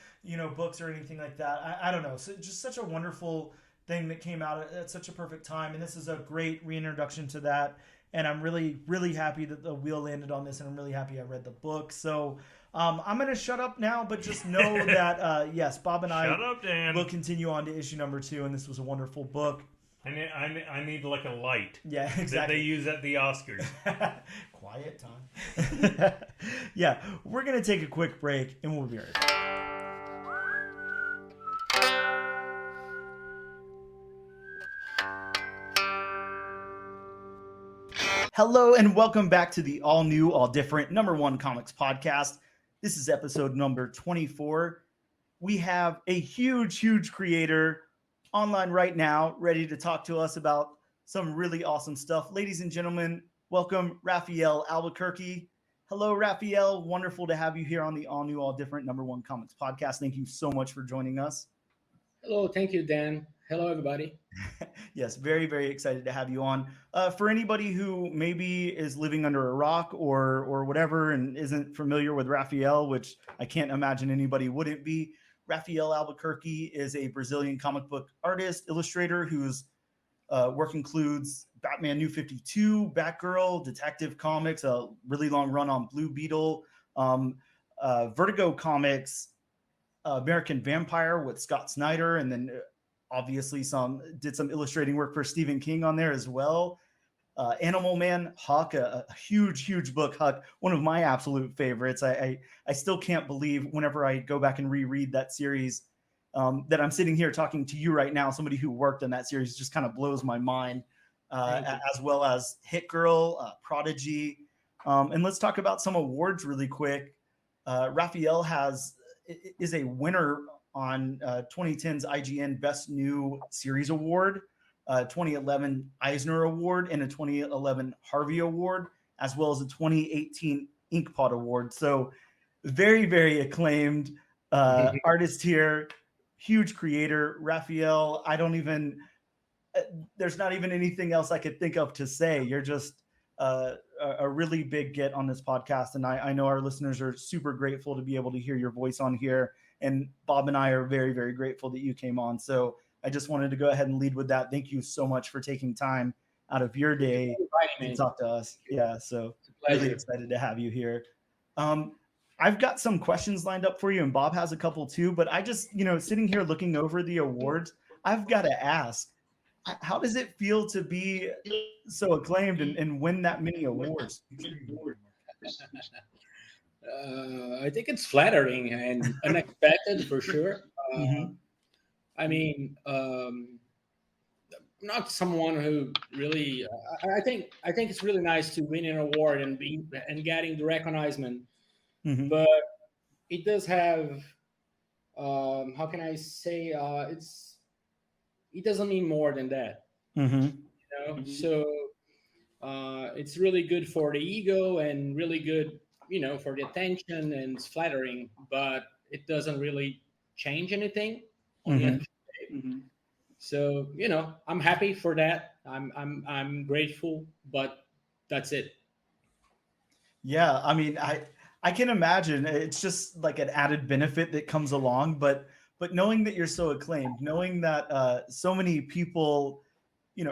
books or anything like that. I don't know. So just such a wonderful thing that came out at such a perfect time, and this is a great reintroduction to that. And I'm really, really happy that the wheel landed on this, and I'm really happy I read the book. So I'm going to shut up now, but just know that, yes, Bob and I will continue on to issue number 2, and this was a wonderful book. I need like a light. Yeah, exactly. That they use at the Oscars. Quiet time. Yeah, we're going to take a quick break, and we'll be right back. Hello and welcome back to the all new, all different #1 comics podcast. This is episode number 24. We have a huge creator online right now, ready to talk to us about some really awesome stuff. Ladies and gentlemen, welcome Rafael Albuquerque. Hello, Rafael. Wonderful to have you here on the all new, all different #1 comics podcast. Thank you so much for joining us. Hello, thank you, Dan. Hello, everybody. Yes, very, very excited to have you on. For anybody who maybe is living under a rock or whatever and isn't familiar with Rafael, which I can't imagine anybody wouldn't be, Rafael Albuquerque is a Brazilian comic book artist, illustrator whose work includes Batman New 52, Batgirl, Detective Comics, a really long run on Blue Beetle, Vertigo Comics, American Vampire with Scott Snyder, and then obviously did some illustrating work for Stephen King on there as well. Animal Man, Huck, a huge book, Huck, one of my absolute favorites. I still can't believe whenever I go back and reread that series that I'm sitting here talking to you right now. Somebody who worked on that series just kind of blows my mind, as well as Hit Girl, Prodigy. And let's talk about some awards really quick. Rafael is a winner on 2010's IGN Best New Series Award, 2011 Eisner Award, and a 2011 Harvey Award, as well as a 2018 Inkpot Award. So very, very acclaimed artist here, huge creator. Rafael, there's not even anything else I could think of to say. You're just a really big get on this podcast, and I know our listeners are super grateful to be able to hear your voice on here. And Bob and I are very, very grateful that you came on. So I just wanted to go ahead and lead with that. Thank you so much for taking time out of your day to talk to us. Yeah, so really excited to have you here. I've got some questions lined up for you, and Bob has a couple too. But I just, sitting here looking over the awards, I've got to ask, how does it feel to be so acclaimed and win that many awards? I think it's flattering and unexpected for sure. I mean, not someone who really. I think it's really nice to win an award and getting the recognition, but it does have. How can I say? It doesn't mean more than that. So it's really good for the ego and really good, for the attention, and it's flattering, but it doesn't really change anything. So, I'm happy for that. I'm grateful, but that's it. Yeah, I mean, I can imagine it's just like an added benefit that comes along, but knowing that you're so acclaimed, knowing that so many people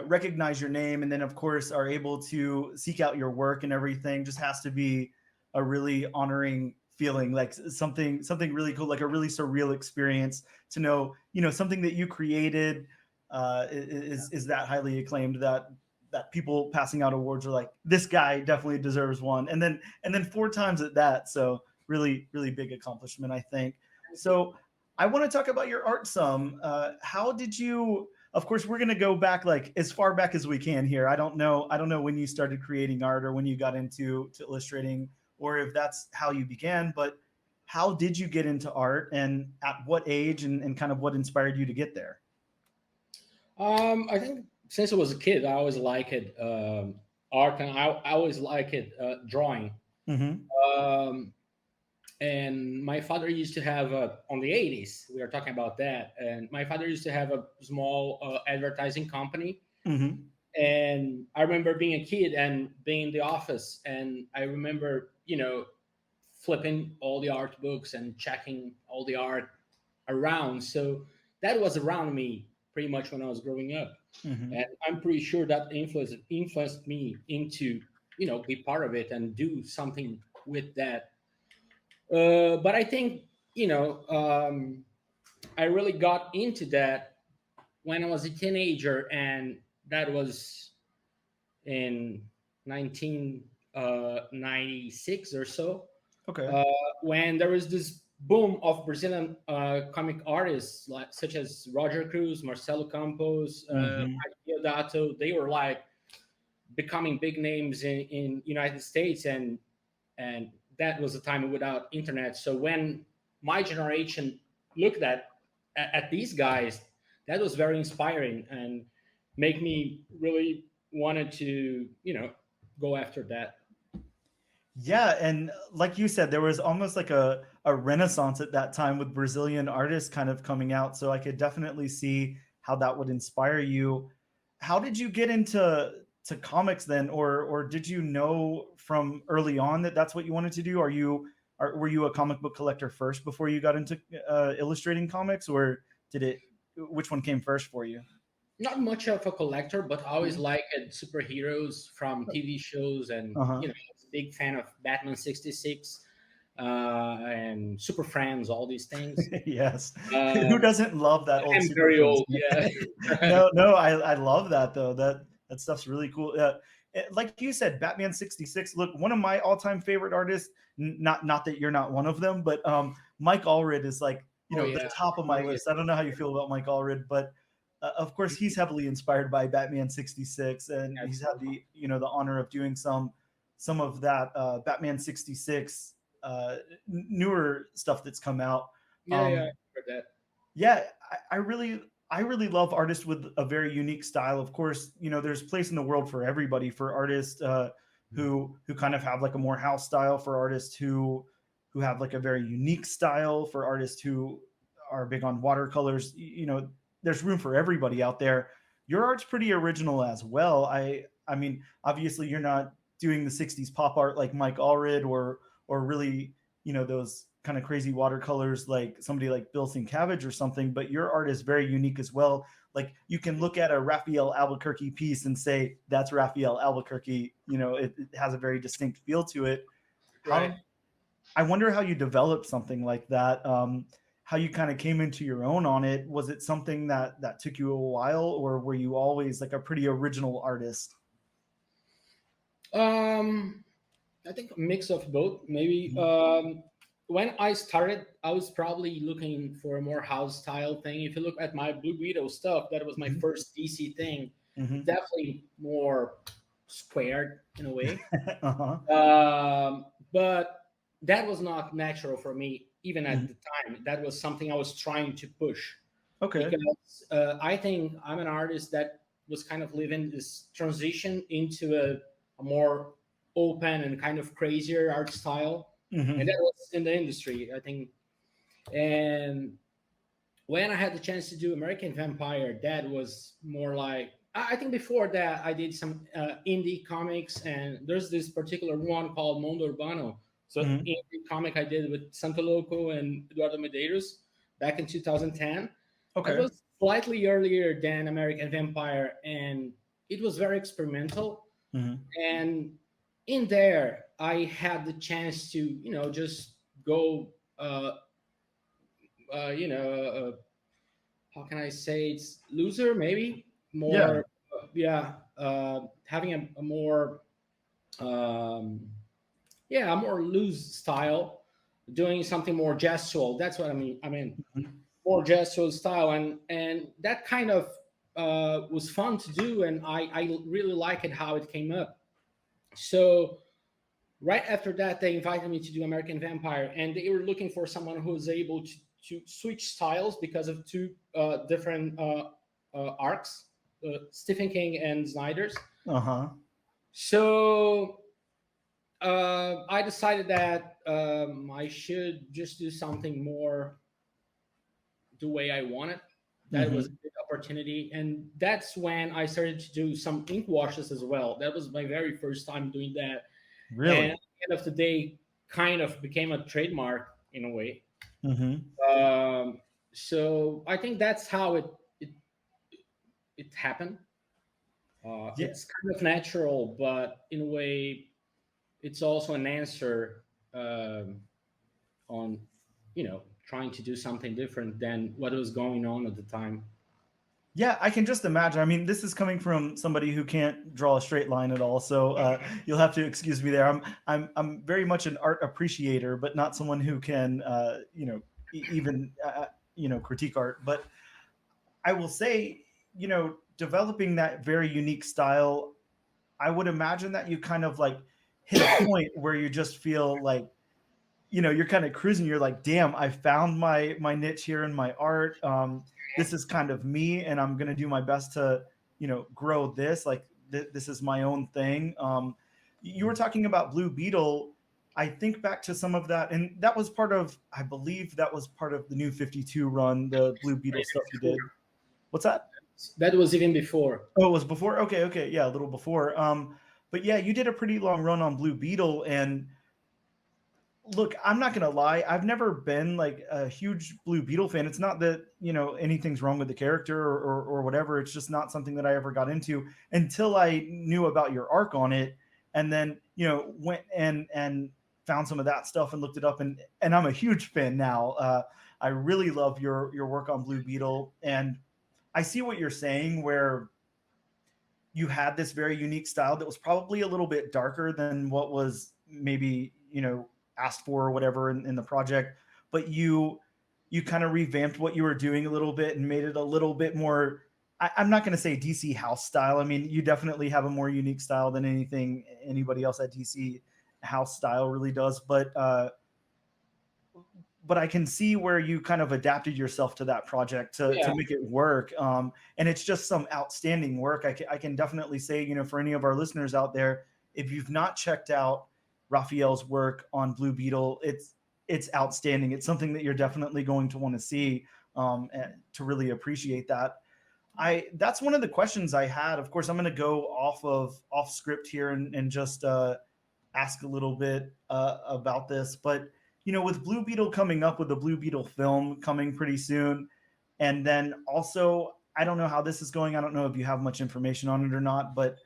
recognize your name, and then of course are able to seek out your work and everything, just has to be a really honoring feeling, like something really cool, like a really surreal experience to know, something that you created is that highly acclaimed that people passing out awards are like, this guy definitely deserves one, and then 4 times at that. So really, really big accomplishment, I think. So I want to talk about your art some. How did you? Of course, we're going to go back like as far back as we can here. I don't know when you started creating art or when you got into illustrating, or if that's how you began. But how did you get into art, and at what age, and kind of what inspired you to get there? I think since I was a kid, I always liked art, and I always liked drawing. Um, and my father used to have on the 80s, we are talking about that, and my father used to have a small advertising company. And I remember being a kid and being in the office, and I remember flipping all the art books and checking all the art around. So that was around me pretty much when I was growing up. And I'm pretty sure that influenced me into be part of it and do something with that. But I think I really got into that when I was a teenager, and that was in 1996 or so. Okay. When there was this boom of Brazilian comic artists such as Roger Cruz, Marcelo Campos, Mike Deodato, they were like becoming big names in United States, and that was a time without internet. So when my generation looked at these guys, that was very inspiring and make me really wanted to go after that. Yeah, and like you said, there was almost like a renaissance at that time with Brazilian artists kind of coming out. So I could definitely see how that would inspire you. How did you get into comics then, or did you know from early on that that's what you wanted to do? Were you a comic book collector first before you got into illustrating comics, or which one came first for you? Not much of a collector, but I always liked superheroes from TV shows, and big fan of Batman 66 and Super Friends, all these things. Yes. Who doesn't love that old I'm very old, yeah. No, I love that though. That stuff's really cool. Like you said, Batman 66. Look, one of my all-time favorite artists, not that you're not one of them, but Mike Allred is like, the top of my list. I don't know how you feel about Mike Allred, but of course he's heavily inspired by Batman 66, and he's had the the honor of doing some of that Batman 66 newer stuff that's come out. I heard that. Yeah, I really love artists with a very unique style. Of course, there's place in the world for everybody, for artists who kind of have like a more house style, for artists who have like a very unique style, for artists who are big on watercolors. There's room for everybody out there. Your art's pretty original as well. I mean, obviously you're not doing the 60s pop art like Mike Allred, or really, those kind of crazy watercolors like somebody like Bill Sienkiewicz or something, but your art is very unique as well. Like you can look at a Rafael Albuquerque piece and say, that's Rafael Albuquerque. It has a very distinct feel to it. Right. I wonder how you developed something like that. How you kind of came into your own on it. Was it something that took you a while, or were you always like a pretty original artist? I think a mix of both. Maybe when I started, I was probably looking for a more house style thing. If you look at my Blue Beetle stuff, that was my first DC thing. Definitely more squared in a way. But that was not natural for me, even at the time. That was something I was trying to push. Okay. Because I think I'm an artist that was kind of living this transition into a more open and kind of crazier art style. And that was in the industry, I think. And when I had the chance to do American Vampire, that was more like, I think before that I did some indie comics, and there's this particular one called Mundo Urbano. So indie comic I did with Santo Loco and Eduardo Medeiros back in 2010. Okay. It was slightly earlier than American Vampire, and it was very experimental. And in there, I had the chance to, just go, how can I say, it's looser, maybe more, having a more, a more loose style, doing something more gestual. That's what I mean. More gestual style, and that kind of was fun to do, and I really like it how it came up. So right after that, they invited me to do American Vampire, and they were looking for someone who was able to switch styles because of two different arcs, Stephen King and Snyder's. So I decided that I should just do something more the way I wanted. That was a big opportunity, and that's when I started to do some ink washes as well. That was my very first time doing that. Really? And at the end of the day, kind of became a trademark in a way. So I think that's how it happened. It's kind of natural, but in a way, it's also an answer on, trying to do something different than what was going on at the time. Yeah, I can just imagine. I mean, this is coming from somebody who can't draw a straight line at all, so you'll have to excuse me there. I'm very much an art appreciator, but not someone who can, even critique art. But I will say, developing that very unique style, I would imagine that you kind of like hit a point where you just feel like, you're kind of cruising. You're like, damn, I found my niche here in my art. This is kind of me, and I'm going to do my best to, grow this. Like this is my own thing. You were talking about Blue Beetle. I think back to some of that, and that was I believe that was part of the New 52 run, the Blue Beetle stuff you did. What's that? That was even before. Oh, it was before? Okay. Yeah, a little before. But yeah, you did a pretty long run on Blue Beetle, and look, I'm not going to lie. I've never been like a huge Blue Beetle fan. It's not that, anything's wrong with the character or whatever. It's just not something that I ever got into until I knew about your arc on it. And then, went and found some of that stuff and looked it up. And I'm a huge fan now. I really love your work on Blue Beetle. And I see what you're saying, where you had this very unique style that was probably a little bit darker than what was maybe, asked for or whatever in the project, but you kind of revamped what you were doing a little bit and made it a little bit more, I'm not going to say DC house style. I mean, you definitely have a more unique style than anybody else at DC house style really does, but I can see where you kind of adapted yourself to that project to make it work. And it's just some outstanding work. I can definitely say, for any of our listeners out there, if you've not checked out Rafael's work on Blue Beetle, it's outstanding. It's something that you're definitely going to want to see and to really appreciate that. That's one of the questions I had. Of course, I'm going to go off script here and just ask a little bit about this. But with Blue Beetle coming up, with the Blue Beetle film coming pretty soon, and then also I don't know how this is going. I don't know if you have much information on it or not. But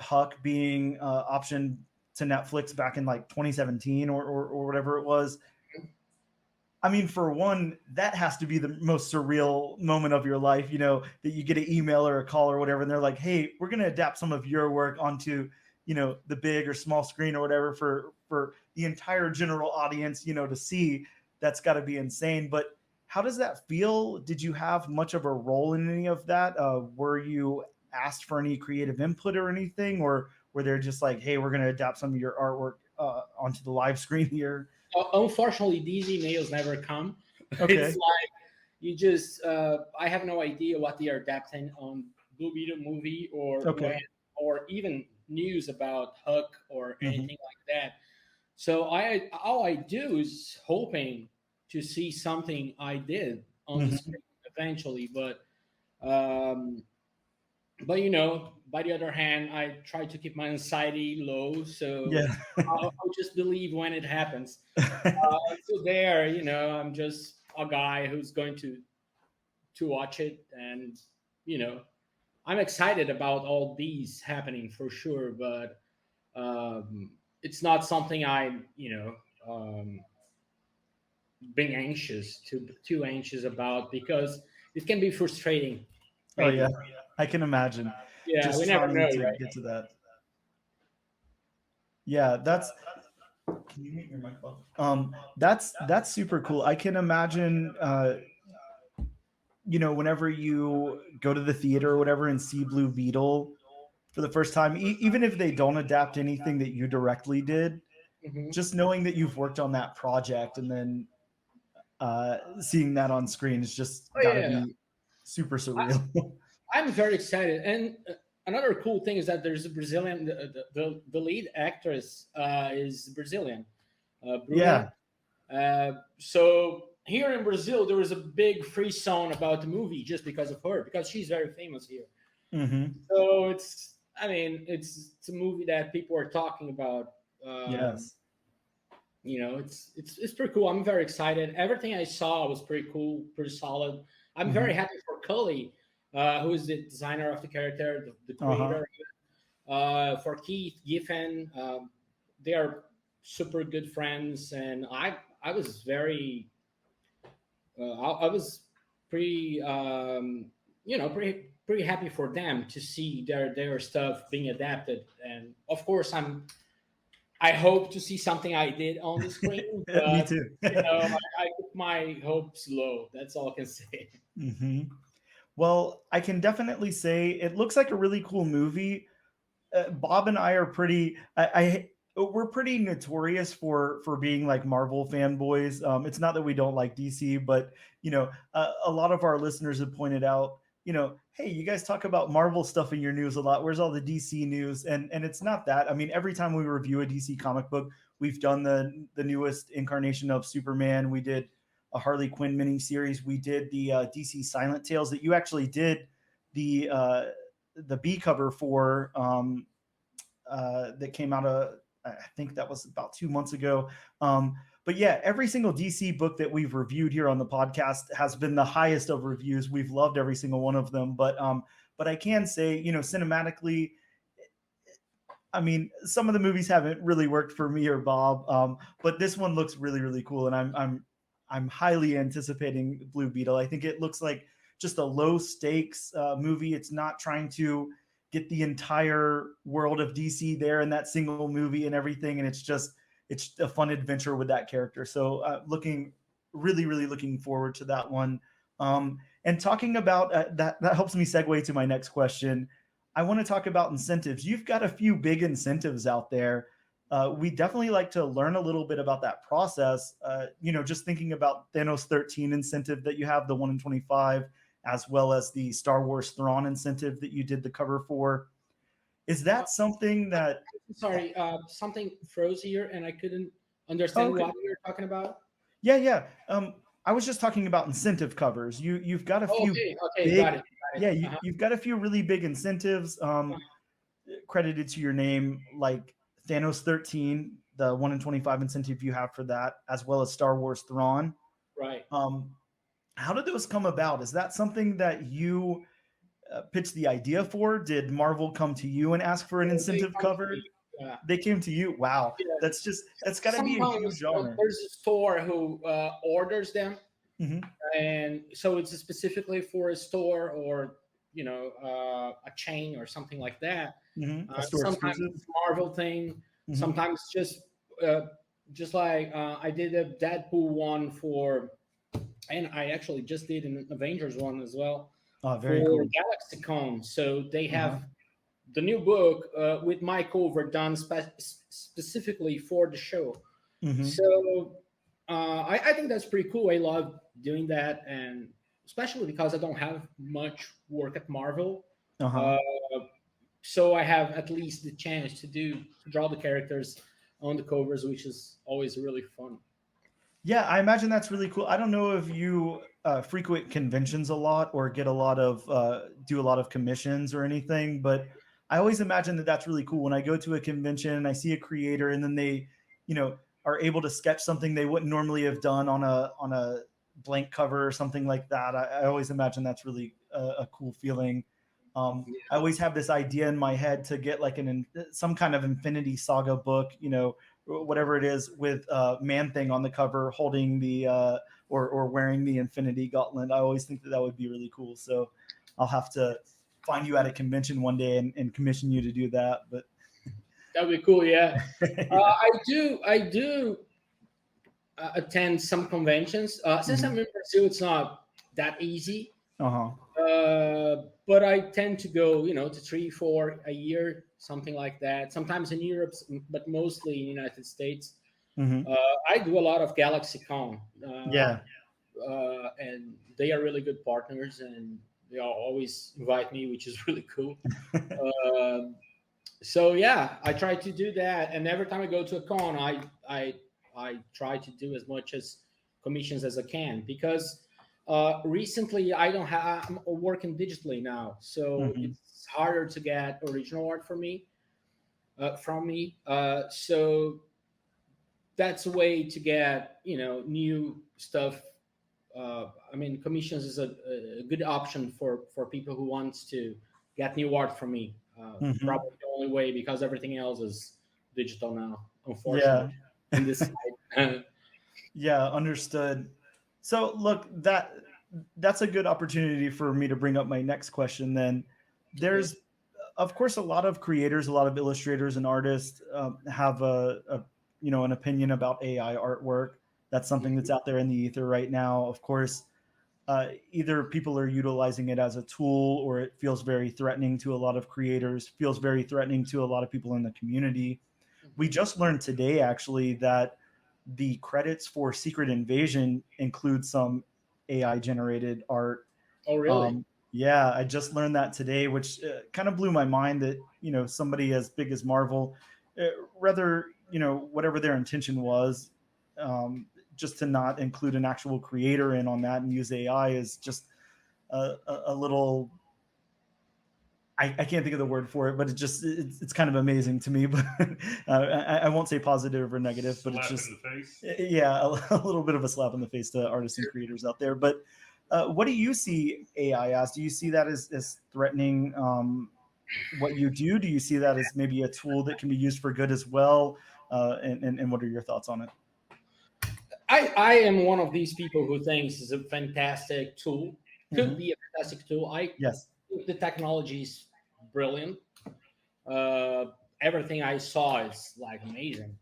Huck being optioned to Netflix back in like 2017 or whatever it was. I mean, for one, that has to be the most surreal moment of your life, that you get an email or a call or whatever, and they're like, hey, we're going to adapt some of your work onto, the big or small screen or whatever for the entire general audience, to see. That's got to be insane. But how does that feel? Did you have much of a role in any of that? Were you asked for any creative input or anything, or where they're just like, hey, we're going to adapt some of your artwork onto the live screen here? Unfortunately, these emails never come. Okay. It's like you just, I have no idea what they are adapting on Blue Beetle movie or even news about Huck or anything like that. So all I do is hoping to see something I did on the screen eventually. But by the other hand, I try to keep my anxiety low, so I'll just believe when it happens. So there, I'm just a guy who's going to to watch it, and I'm excited about all these happening for sure, but it's not something I'm being too anxious about, because it can be frustrating. Maybe. Oh yeah, I can imagine. Yeah, just we never know, to right? get to that. Yeah, that's. Can you mute your microphone? That's super cool. I can imagine. Whenever you go to the theater or whatever and see Blue Beetle for the first time, even if they don't adapt anything that you directly did, just knowing that you've worked on that project and then seeing that on screen is just gotta be super surreal. I'm very excited, and another cool thing is that there's a Brazilian. The lead actress is Brazilian. Yeah. So here in Brazil, there was a big free zone about the movie just because of her, because she's very famous here. So it's a movie that people are talking about. Yes. It's pretty cool. I'm very excited. Everything I saw was pretty cool, pretty solid. I'm very happy for Cully, who is the designer of the character, the creator. For Keith Giffen, they are super good friends, and I was very, I was pretty, pretty happy for them to see their stuff being adapted, and of course I hope to see something I did on the screen. But, me too. I put my hopes low. That's all I can say. Well, I can definitely say it looks like a really cool movie. Bob and I are pretty. We're pretty notorious for being like Marvel fanboys. It's not that we don't like DC, but a lot of our listeners have pointed out, hey, you guys talk about Marvel stuff in your news a lot. Where's all the DC news? And it's not that. I mean, every time we review a DC comic book, we've done the newest incarnation of Superman. We did a Harley Quinn miniseries. We did the DC Silent Tales that you actually did the B cover for that came out I think that was about 2 months ago. But yeah, every single DC book that we've reviewed here on the podcast has been the highest of reviews. We've loved every single one of them. But I can say, cinematically, I mean, some of the movies haven't really worked for me or Bob. But this one looks really, really cool, and I'm highly anticipating Blue Beetle. I think it looks like just a low stakes movie. It's not trying to get the entire world of DC there in that single movie and everything. And it's a fun adventure with that character. So really looking forward to that one. And talking about that helps me segue to my next question. I want to talk about incentives. You've got a few big incentives out there. We definitely like to learn a little bit about that process. Just thinking about Thanos 13 incentive that you have, the 1 in 25, as well as the Star Wars Thrawn incentive that you did the cover for. Is that something that... Sorry, something froze here and I couldn't understand what you were talking about. Yeah. I was just talking about incentive covers. You've got a few big... Got it. Yeah, you've got a few really big incentives credited to your name, like Thanos 13, the 1 in 25 incentive you have for that, as well as Star Wars Thrawn. Right. How did those come about? Is that something that you pitched the idea for? Did Marvel come to you and ask for an incentive cover? Yeah. They came to you. Wow. Yeah. That's got to be a huge honor. There's a store who orders them. And so it's specifically for a store or, a chain or something like that. Sometimes it's a Marvel thing. Sometimes just like I did a Deadpool one for... And I actually just did an Avengers one as well. Oh, very cool. GalaxyCon. So they have the new book with my cover done specifically for the show. So I think that's pretty cool. I love doing that, and especially because I don't have much work at Marvel. So I have at least the chance to draw the characters on the covers, which is always really fun. Yeah, I imagine that's really cool. I don't know if you frequent conventions a lot or get a lot of do a lot of commissions or anything, but I always imagine that that's really cool when I go to a convention and I see a creator and then they, are able to sketch something they wouldn't normally have done on a blank cover or something like that. I always imagine that's really a cool feeling. I always have this idea in my head to get like some kind of Infinity Saga book, whatever it is, with Man-Thing on the cover holding the or wearing the Infinity Gauntlet. I always think that would be really cool. So I'll have to find you at a convention one day and commission you to do that. But that would be cool. Yeah. I do attend some conventions. Since I'm in Brazil, it's not that easy. But I tend to go, to 3-4 a year, something like that. Sometimes in Europe, but mostly in the United States. I do a lot of GalaxyCon. And they are really good partners, and they always invite me, which is really cool. So yeah, I try to do that, and every time I go to a con, I try to do as much as commissions as I can, because recently I'm working digitally now, so it's harder to get original art from me. So that's a way to get new stuff. Commissions is a good option for people who wants to get new art from me. Probably the only way, because everything else is digital now, unfortunately. In this side. Yeah, understood. So look, that's a good opportunity for me to bring up my next question. Then there's, of course, a lot of creators, a lot of illustrators and artists have an opinion about AI artwork. That's something that's out there in the ether right now. Of course, either people are utilizing it as a tool, or it feels very threatening to a lot of creators, feels very threatening to a lot of people in the community. We just learned today, actually, that the credits for Secret Invasion include some AI generated art. Oh, really? Yeah, I just learned that today, which kind of blew my mind that, somebody as big as Marvel, whatever their intention was, just to not include an actual creator in on that and use AI is just a little, I can't think of the word for it, but it's kind of amazing to me. But I won't say positive or negative, but it's just, a little bit of a slap in the face to artists and creators out there. But what do you see AI as? Do you see that as threatening what you do? Do you see that as maybe a tool that can be used for good as well? And what are your thoughts on it? I am one of these people who thinks it's a fantastic tool. Could be a fantastic tool. Yes. The technology is brilliant. Everything I saw is like amazing.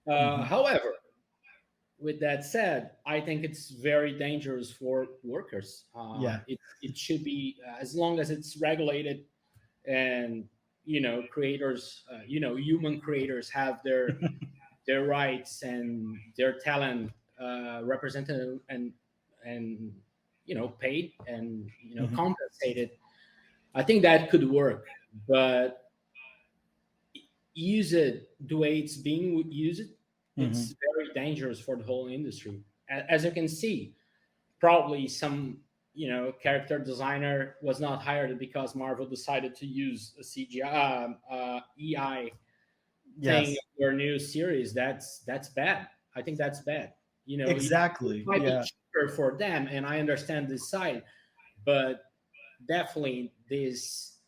However, with that said, I think it's very dangerous for workers. It should be, as long as it's regulated, and creators, human creators have their their rights and their talent represented and paid and compensated. I think that could work, but use it the way it's being used. It's very dangerous for the whole industry. As you can see, probably some character designer was not hired because Marvel decided to use a CGI EI thing in their new series. That's bad. I think that's bad. Exactly. It might be cheaper for them, and I understand this side, but definitely this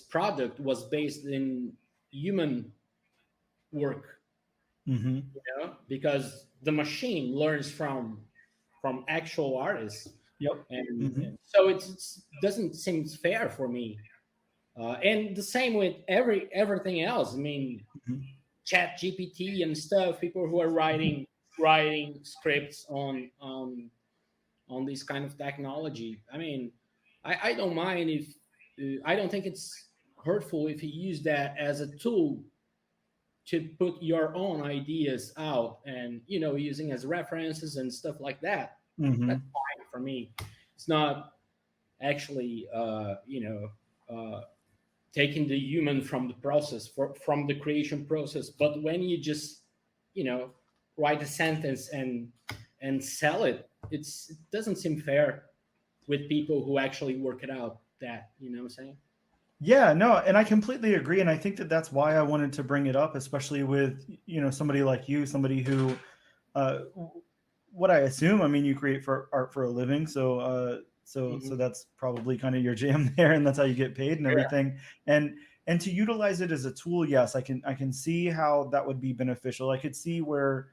product was based in human work. Because the machine learns from actual artists. And so it doesn't seem fair for me. And the same with everything else. I mean, Chat GPT and stuff. People who are writing scripts on this kind of technology. I mean, I don't mind if I don't think it's hurtful if you use that as a tool to put your own ideas out, and using as references and stuff like that. That's fine for me. It's not actually taking the human from the process, from the creation process. But when you just write a sentence and sell it, it doesn't seem fair with people who actually work it out. That what I'm saying? Yeah, no, and I completely agree, and I think that that's why I wanted to bring it up, especially with somebody like you, somebody who what I assume. I mean, you create art for a living, so so that's probably kind of your jam there, and that's how you get paid and everything. And to utilize it as a tool, yes, I can see how that would be beneficial. I could see where,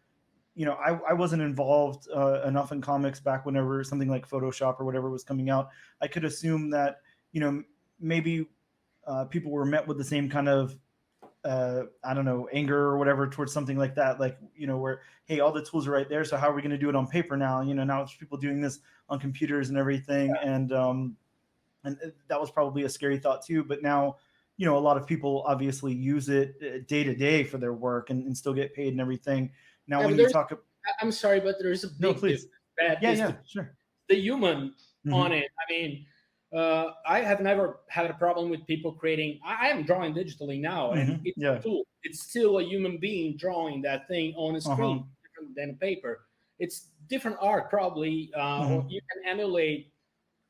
you know, I wasn't involved enough in comics back whenever something like Photoshop or whatever was coming out. I could assume that, you know, maybe people were met with the same kind of I don't know, anger or whatever towards something like that. Like, you know, where, hey, all the tools are right there, so how are we going to do it on paper now? You know, now it's people doing this on computers and everything. And that was probably a scary thought too. But now, you know, a lot of people obviously use it day to day for their work and still get paid and everything. Now, when you talk, I'm sorry, but there's a big difference. Sure. The human on it. I mean, I have never had a problem with people creating. I am drawing digitally now, and it's a tool. It's still a human being drawing that thing on a screen, different than a paper. It's different art, probably. Or you can emulate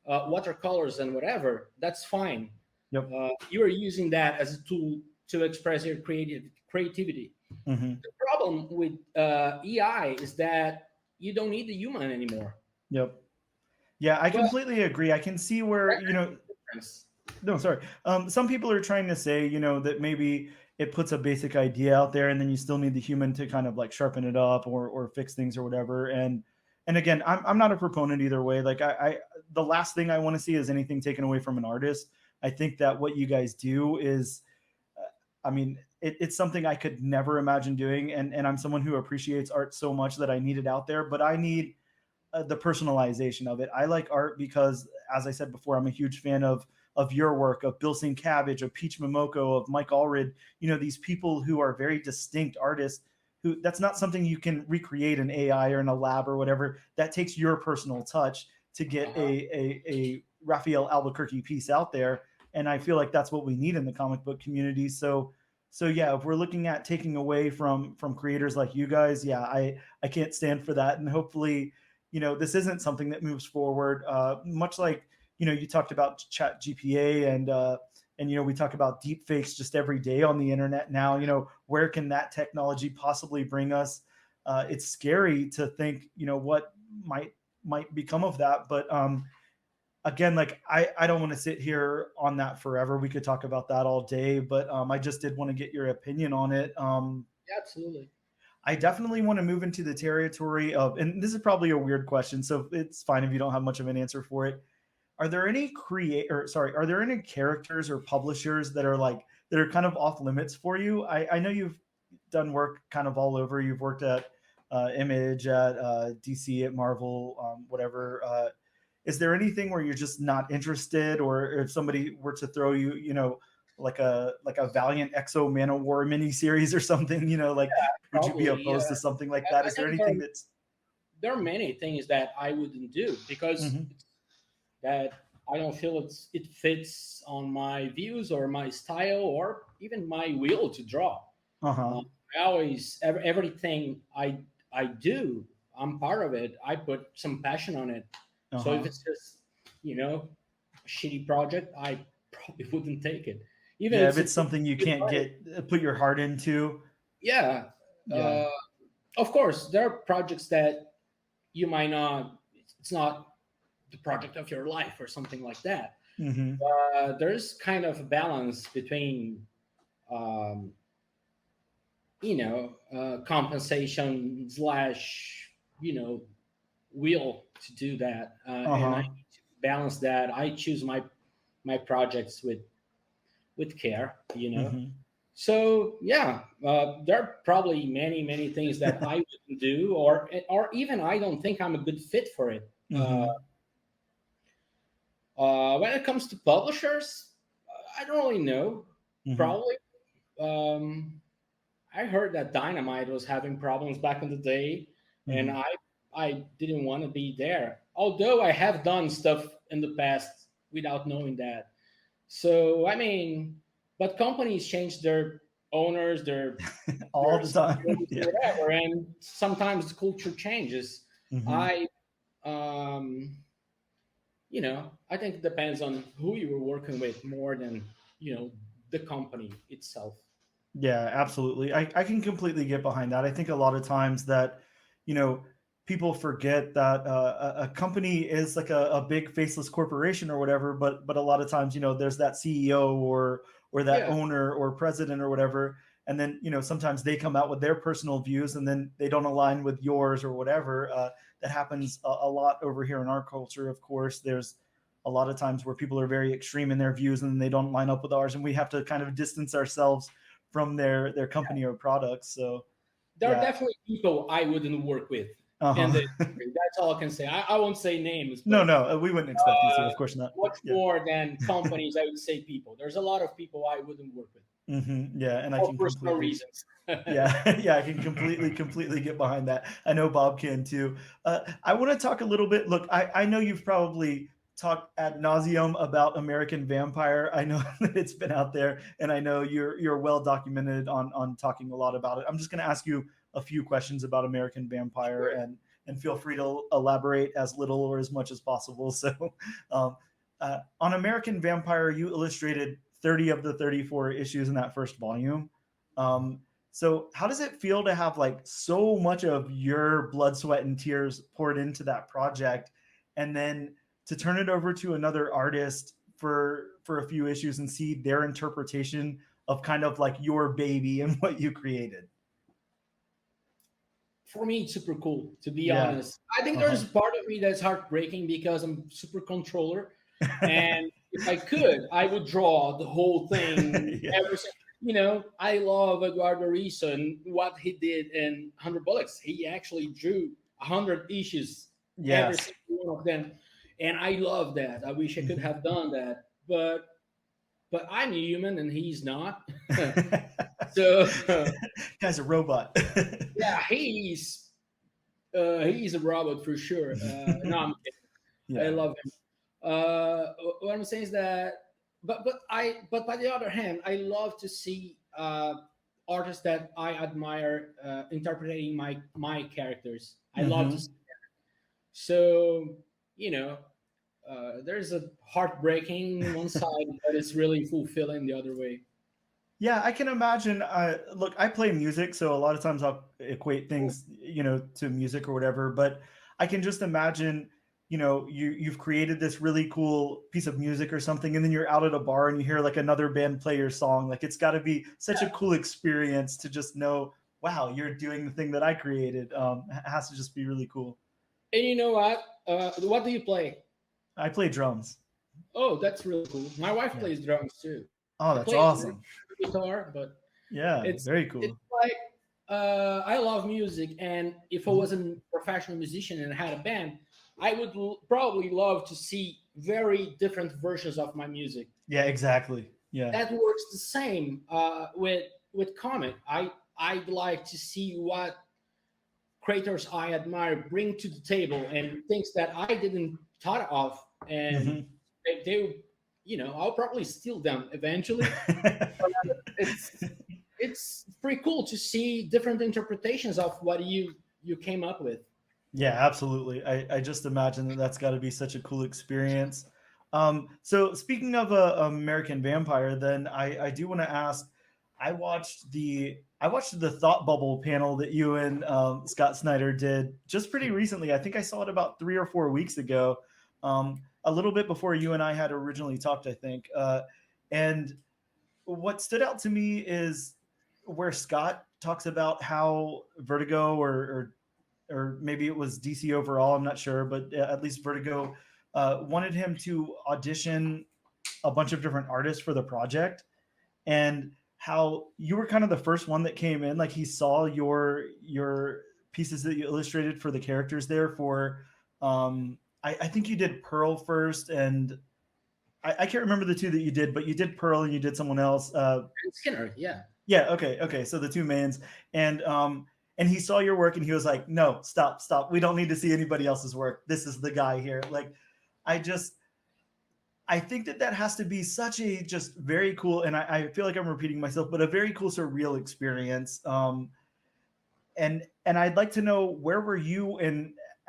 watercolors and whatever. That's fine. Yep. You are using that as a tool to express your creativity. The problem with EI is that you don't need the human anymore. Yep. Yeah, I completely agree. I can see where, you know, no, sorry. Some people are trying to say, you know, that maybe it puts a basic idea out there and then you still need the human to kind of like sharpen it up or fix things or whatever. And again, I'm not a proponent either way. Like I the last thing I want to see is anything taken away from an artist. I think that what you guys do is, I mean, it's something I could never imagine doing. And I'm someone who appreciates art so much that I need it out there, but I need the personalization of it. I like art because, as I said before, I'm a huge fan of your work, of Bill St. Cabbage, of Peach Momoko, of Mike Allred. You know, these people who are very distinct artists. Who that's not something you can recreate in AI or in a lab or whatever. That takes your personal touch to get a Rafael Albuquerque piece out there. And I feel like that's what we need in the comic book community. So yeah, if we're looking at taking away from creators like you guys, yeah, I can't stand for that. And hopefully, you know, this isn't something that moves forward. Much like, you know, you talked about Chat GPA and, you know, we talk about deep fakes just every day on the internet now. You know, where can that technology possibly bring us? It's scary to think, you know, what might become of that. But again, like I don't want to sit here on that forever. We could talk about that all day, but I just did want to get your opinion on it. Absolutely. I definitely want to move into the territory of, and this is probably a weird question, so it's fine if you don't have much of an answer for it. Are there any are there any characters or publishers that are kind of off limits for you? I know you've done work kind of all over. You've worked at Image, at DC, at Marvel, whatever. Is there anything where you're just not interested, or if somebody were to throw you, you know, like a Valiant Exo Man of War miniseries or something, you know, like would you be opposed to something like that? Is there anything there are many things that I wouldn't do because that I don't feel it fits on my views or my style or even my will to draw. I always everything I do, I'm part of it. I put some passion on it. So if it's just, you know, a shitty project, I probably wouldn't take it. Even if it's something you can't put your heart into. Yeah. Of course, there are projects that you might not. It's not the project of your life or something like that. There's kind of a balance between, you know, compensation / you know, will to do that, and I need to balance that. I choose my projects with care, you know. So yeah, there are probably many things that I wouldn't do, or even I don't think I'm a good fit for it. When it comes to publishers, I don't really know. Probably. I heard that Dynamite was having problems back in the day, and I didn't want to be there. Although I have done stuff in the past without knowing that. So I mean, but companies change their owners, their all the time, whatever, and sometimes the culture changes. You know, I think it depends on who you were working with more than, you know, the company itself. Yeah, absolutely. I can completely get behind that. I think a lot of times that, you know, people forget that a company is like a big faceless corporation or whatever, but a lot of times, there's that CEO or that owner or president or whatever. And then, sometimes they come out with their personal views and then they don't align with yours or whatever. That happens a lot over here in our culture. Of course, there's a lot of times where people are very extreme in their views and they don't line up with ours, and we have to kind of distance ourselves from their company or products. So there are definitely people I wouldn't work with. And that's all I can say. I won't say names. But, no, we wouldn't expect you to. Of course not. Much more than companies, I would say people. There's a lot of people I wouldn't work with. Mm-hmm. Yeah, and for personal reasons. yeah, I can completely get behind that. I know Bob can too. I want to talk a little bit. Look, I know you've probably talked ad nauseum about American Vampire. I know that it's been out there, and I know you're well documented on talking a lot about it. I'm just going to ask you a few questions about American Vampire, sure. and feel free to elaborate as little or as much as possible. So, on American Vampire, you illustrated 30 of the 34 issues in that first volume. So how does it feel to have like so much of your blood, sweat, and tears poured into that project, and then to turn it over to another artist for a few issues and see their interpretation of kind of like your baby and what you created? For me, it's super cool, to be honest. I think there's part of me that's heartbreaking because I'm super controller. And if I could, I would draw the whole thing. I love Eduardo Risso and what he did in 100 Bullets. He actually drew 100 issues, every single one of them. And I love that. I wish I could have done that. But I'm human and he's not. So guy's a robot. Yeah, he's a robot for sure. No, I'm kidding. Yeah. I love him. What I'm saying is that, but by the other hand, I love to see artists that I admire interpreting my characters. I love to see that. So there's a heartbreaking one side, but it's really fulfilling the other way. Yeah, I can imagine. Look, I play music, so a lot of times I'll equate things, to music or whatever. But I can just imagine, you've created this really cool piece of music or something, and then you're out at a bar and you hear like another band play your song. Like it's got to be such a cool experience to just know, wow, you're doing the thing that I created. It has to just be really cool. And you know what? What do you play? I play drums. Oh, that's really cool. My wife plays drums too. Oh, that's awesome. Guitar, but it's very cool. It's like I love music, and if I was a professional musician and had a band, I would probably love to see very different versions of my music. Yeah, exactly. Yeah, that works the same with comic. I'd like to see what creators I admire bring to the table and things that I didn't thought of, and they I'll probably steal them eventually. It's pretty cool to see different interpretations of what you came up with. Yeah, absolutely. I just imagine that's got to be such a cool experience. So speaking of American Vampire, then I do want to ask. I watched the Thought Bubble panel that you and Scott Snyder did just pretty recently. I think I saw it about 3 or 4 weeks ago. A little bit before you and I had originally talked, I think. And what stood out to me is where Scott talks about how Vertigo or maybe it was DC overall, I'm not sure, but at least Vertigo wanted him to audition a bunch of different artists for the project, and how you were kind of the first one that came in. Like he saw your pieces that you illustrated for the characters there for I think you did Pearl first, and I can't remember the two that you did, but you did Pearl and you did someone else. Skinner, yeah. Yeah, okay. So the two mains. And he saw your work and he was like, no, stop. We don't need to see anybody else's work. This is the guy here. Like, I think that has to be such a just very cool, and I feel like I'm repeating myself, but a very cool, surreal experience. And I'd like to know, where were you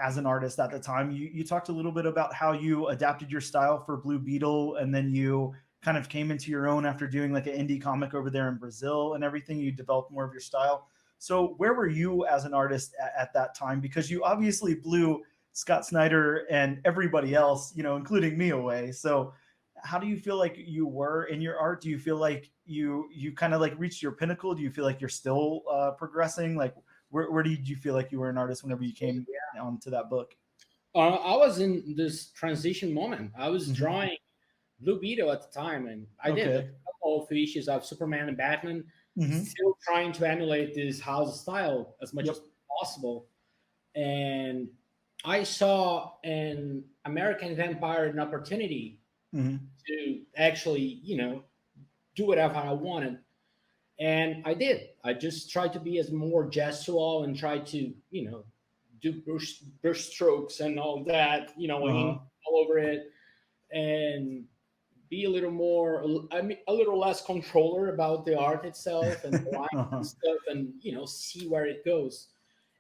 as an artist at the time? You talked a little bit about how you adapted your style for Blue Beetle, and then you kind of came into your own after doing like an indie comic over there in Brazil and everything. You developed more of your style. So where were you as an artist at that time? Because you obviously blew Scott Snyder and everybody else, including me, away. So how do you feel like you were in your art? Do you feel like you kind of like reached your pinnacle? Do you feel like you're still progressing? Like where did you feel like you were an artist whenever you came onto that book? I was in this transition moment. I was drawing Blue Beetle at the time, and I did a couple of issues of Superman and Batman, still trying to emulate this house style as much as possible. And I saw an American Vampire an opportunity to actually, do whatever I wanted. And I did. I just tried to be as more gestual and try to, do brush strokes and all that, ink all over it, and be a little more, a little less controller about the art itself and the lines and stuff, and see where it goes.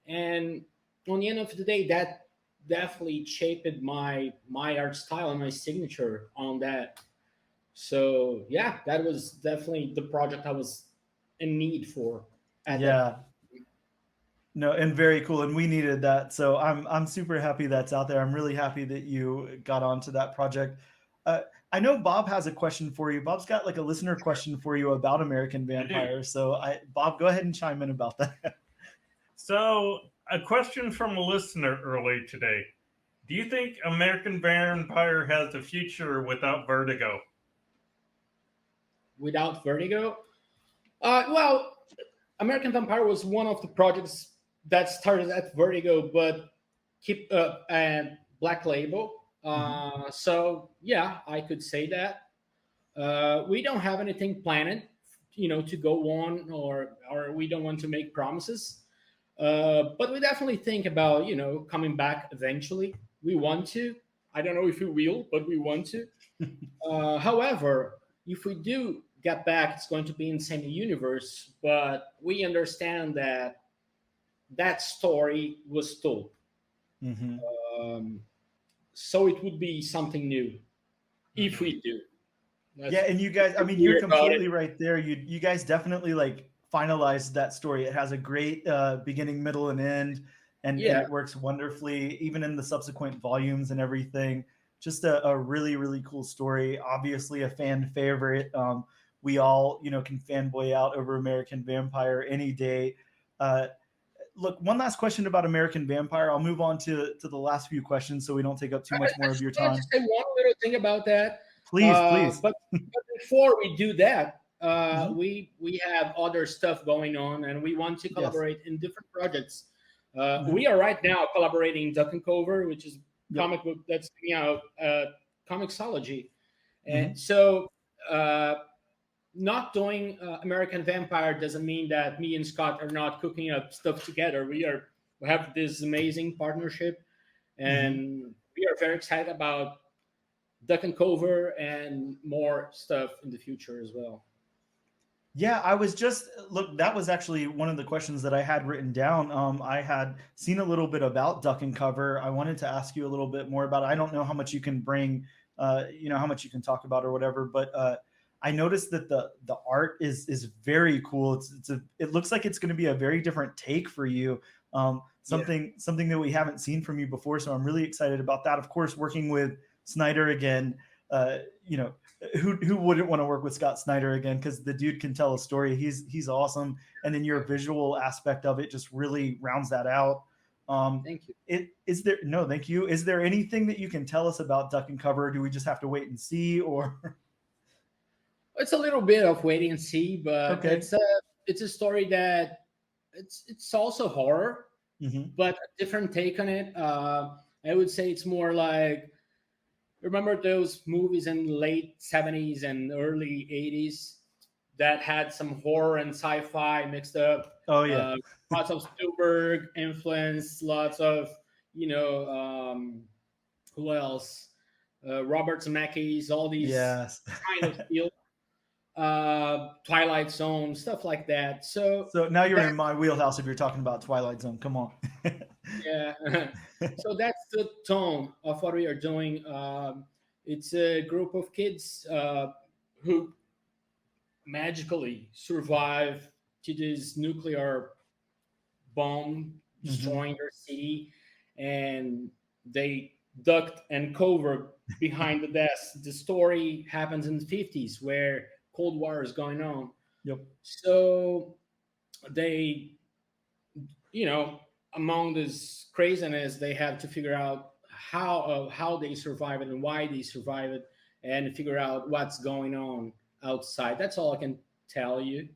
And on the end of the day, that definitely shaped my art style and my signature on that. So yeah, that was definitely the project I was in need for. No, and very cool, and we needed that. So I'm super happy that's out there. I'm really happy that you got onto that project. I know Bob has a question for you. Bob's got like a listener question for you about American Vampire. So Bob, go ahead and chime in about that. So a question from a listener early today. Do you think American Vampire has a future without Vertigo? Without Vertigo? Well, American Vampire was one of the projects that started at Vertigo, but keep and Black Label. So yeah, I could say that. We don't have anything planned, to go on, or we don't want to make promises. But we definitely think about, coming back eventually. We want to. I don't know if we will, but we want to. However, if we do get back, it's going to be in the same universe, but we understand that story was told. So it would be something new if we do. And you guys, I mean, you're completely right there. You guys definitely like finalized that story. It has a great beginning, middle, and end, and it works wonderfully, even in the subsequent volumes and everything. Just a really, really cool story. Obviously a fan favorite. We all, can fanboy out over American Vampire any day. Look, one last question about American Vampire. I'll move on to the last few questions so we don't take up too much more of your time. I just say one little thing about that. Please. But before we do that, we have other stuff going on, and we want to collaborate in different projects. We are right now collaborating in Duck and Cover, which is a comic book that's coming out, Comixology. And so not doing American Vampire doesn't mean that me and Scott are not cooking up stuff together. We have this amazing partnership, and we are very excited about Duck and Cover and more stuff in the future as well. Yeah, I was that was actually one of the questions that I had written down. I had seen a little bit about Duck and Cover. I wanted to ask you a little bit more about it. I don't know how much you can bring, how much you can talk about or whatever, but I noticed that the art is very cool. It looks like it's going to be a very different take for you. Something that we haven't seen from you before. So I'm really excited about that. Of course, working with Snyder again, who wouldn't want to work with Scott Snyder again? Because the dude can tell a story. He's awesome. And then your visual aspect of it just really rounds that out. Thank you. Thank you. Is there anything that you can tell us about Duck and Cover? Or do we just have to wait and see, or? It's a little bit of wait and see, but it's a story that it's also horror, but a different take on it. I would say it's more like, remember those movies in the late 70s and early 80s that had some horror and sci-fi mixed up? Oh yeah. Lots of Spielberg influence, lots of, who else? Robert Zemeckis, all these kind of feel. Twilight Zone, stuff like that. So now you're in my wheelhouse if you're talking about Twilight Zone. Come on. Yeah. So that's the tone of what we are doing. It's a group of kids who magically survive to this nuclear bomb destroying their city, and they ducked and covered behind the desk. The story happens in the 50s where Cold War is going on. Yep. So they, among this craziness, they have to figure out how they survive it and why they survive it, and figure out what's going on outside. That's all I can tell you.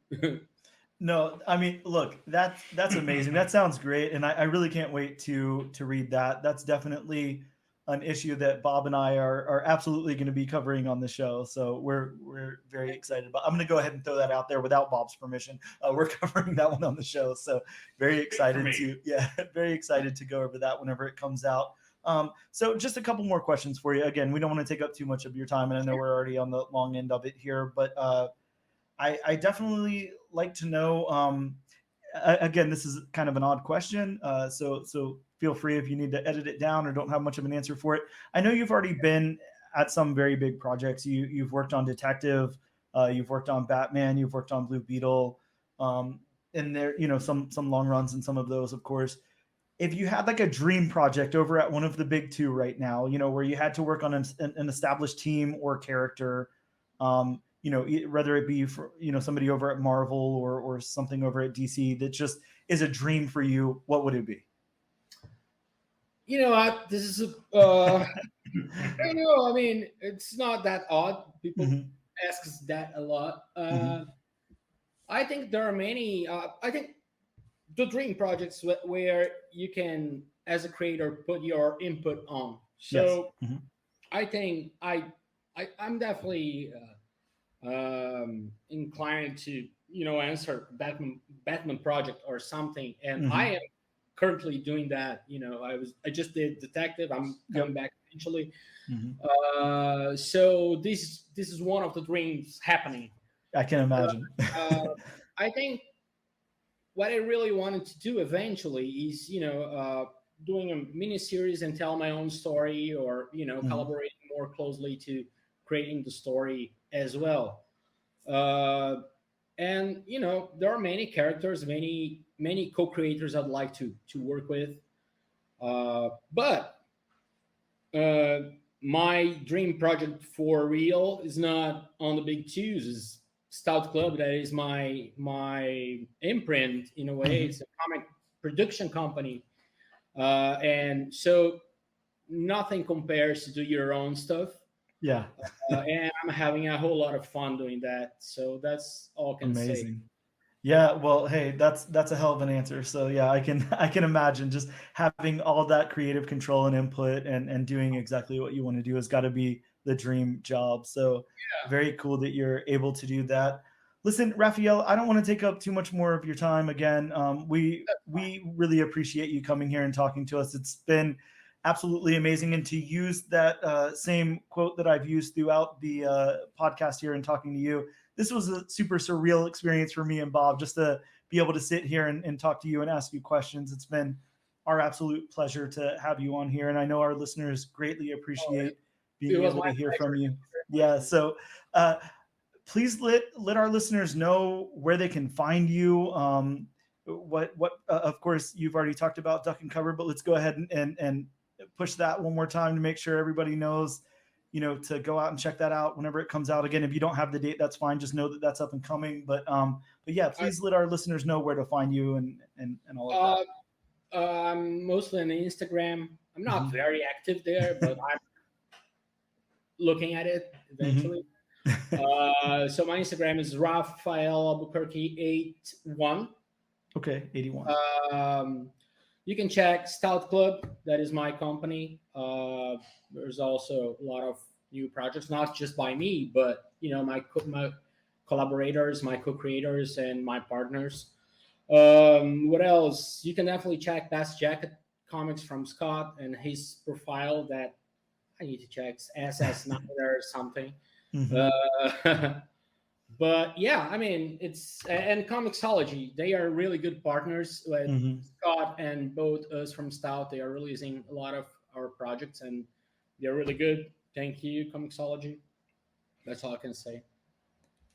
No, I mean, look, that's amazing. That sounds great, and I really can't wait to read that. That's definitely an issue that Bob and I are absolutely going to be covering on the show. So we're very excited about. I'm going to go ahead and throw that out there without Bob's permission. We're covering that one on the show, so very excited very excited to go over that whenever it comes out. So just a couple more questions for you. Again, we don't want to take up too much of your time, and I know we're already on the long end of it here, but I definitely like to know. Again, this is kind of an odd question, so feel free if you need to edit it down or don't have much of an answer for it. I know you've already been at some very big projects. You've worked on Detective, you've worked on Batman, you've worked on Blue Beetle, and there some long runs in some of those, of course. If you had like a dream project over at one of the big two right now, where you had to work on an established team or character, whether it be for somebody over at Marvel or something over at DC that just is a dream for you, what would it be? This is I don't know. I mean, it's not that odd. People ask us that a lot. I think there are many. I think the dream projects where you can, as a creator, put your input on. So I think I'm definitely inclined to answer Batman project or something, and I am currently doing that. I just did Detective. I'm coming back eventually. So this is one of the dreams happening. I can imagine. I think what I really wanted to do eventually is doing a mini series and tell my own story, or collaborating more closely to creating the story as well. And there are many characters, many co-creators I'd like to work with, but my dream project for real is not on the big twos. Is Stout Club. That is my imprint in a way. It's a comic production company, and so nothing compares to do your own stuff. Yeah. And I'm having a whole lot of fun doing that. So that's all I can say. Yeah, well, hey, that's a hell of an answer. So yeah, I can imagine just having all that creative control and input and doing exactly what you want to do has got to be the dream job. So very cool that you're able to do that. Listen, Rafael, I don't want to take up too much more of your time again. We really appreciate you coming here and talking to us. It's been absolutely amazing. And to use that same quote that I've used throughout the podcast here and talking to you, this was a super surreal experience for me and Bob, just to be able to sit here and talk to you and ask you questions. It's been our absolute pleasure to have you on here. And I know our listeners greatly appreciate being able to hear from you. Yeah. So please let our listeners know where they can find you. Of course, you've already talked about Duck and Cover, but let's go ahead and push that one more time to make sure everybody knows, to go out and check that out whenever it comes out. Again, if you don't have the date, that's fine. Just know that that's up and coming. But yeah, please let our listeners know where to find you and all of that. I'm mostly on Instagram. I'm not very active there, but I'm looking at it eventually. So my Instagram is Rafael Albuquerque 81. Okay, 81. You can check Stout Club. That is my company. There's also a lot of new projects, not just by me, but my collaborators, my co-creators, and my partners. What else? You can definitely check Bass Jacket Comics from Scott and his profile. That I need to check SS Snyder or something. But yeah, I mean, and Comixology, they are really good partners with Scott and both us from Stout. They are releasing a lot of our projects and they're really good. Thank you, Comixology. That's all I can say.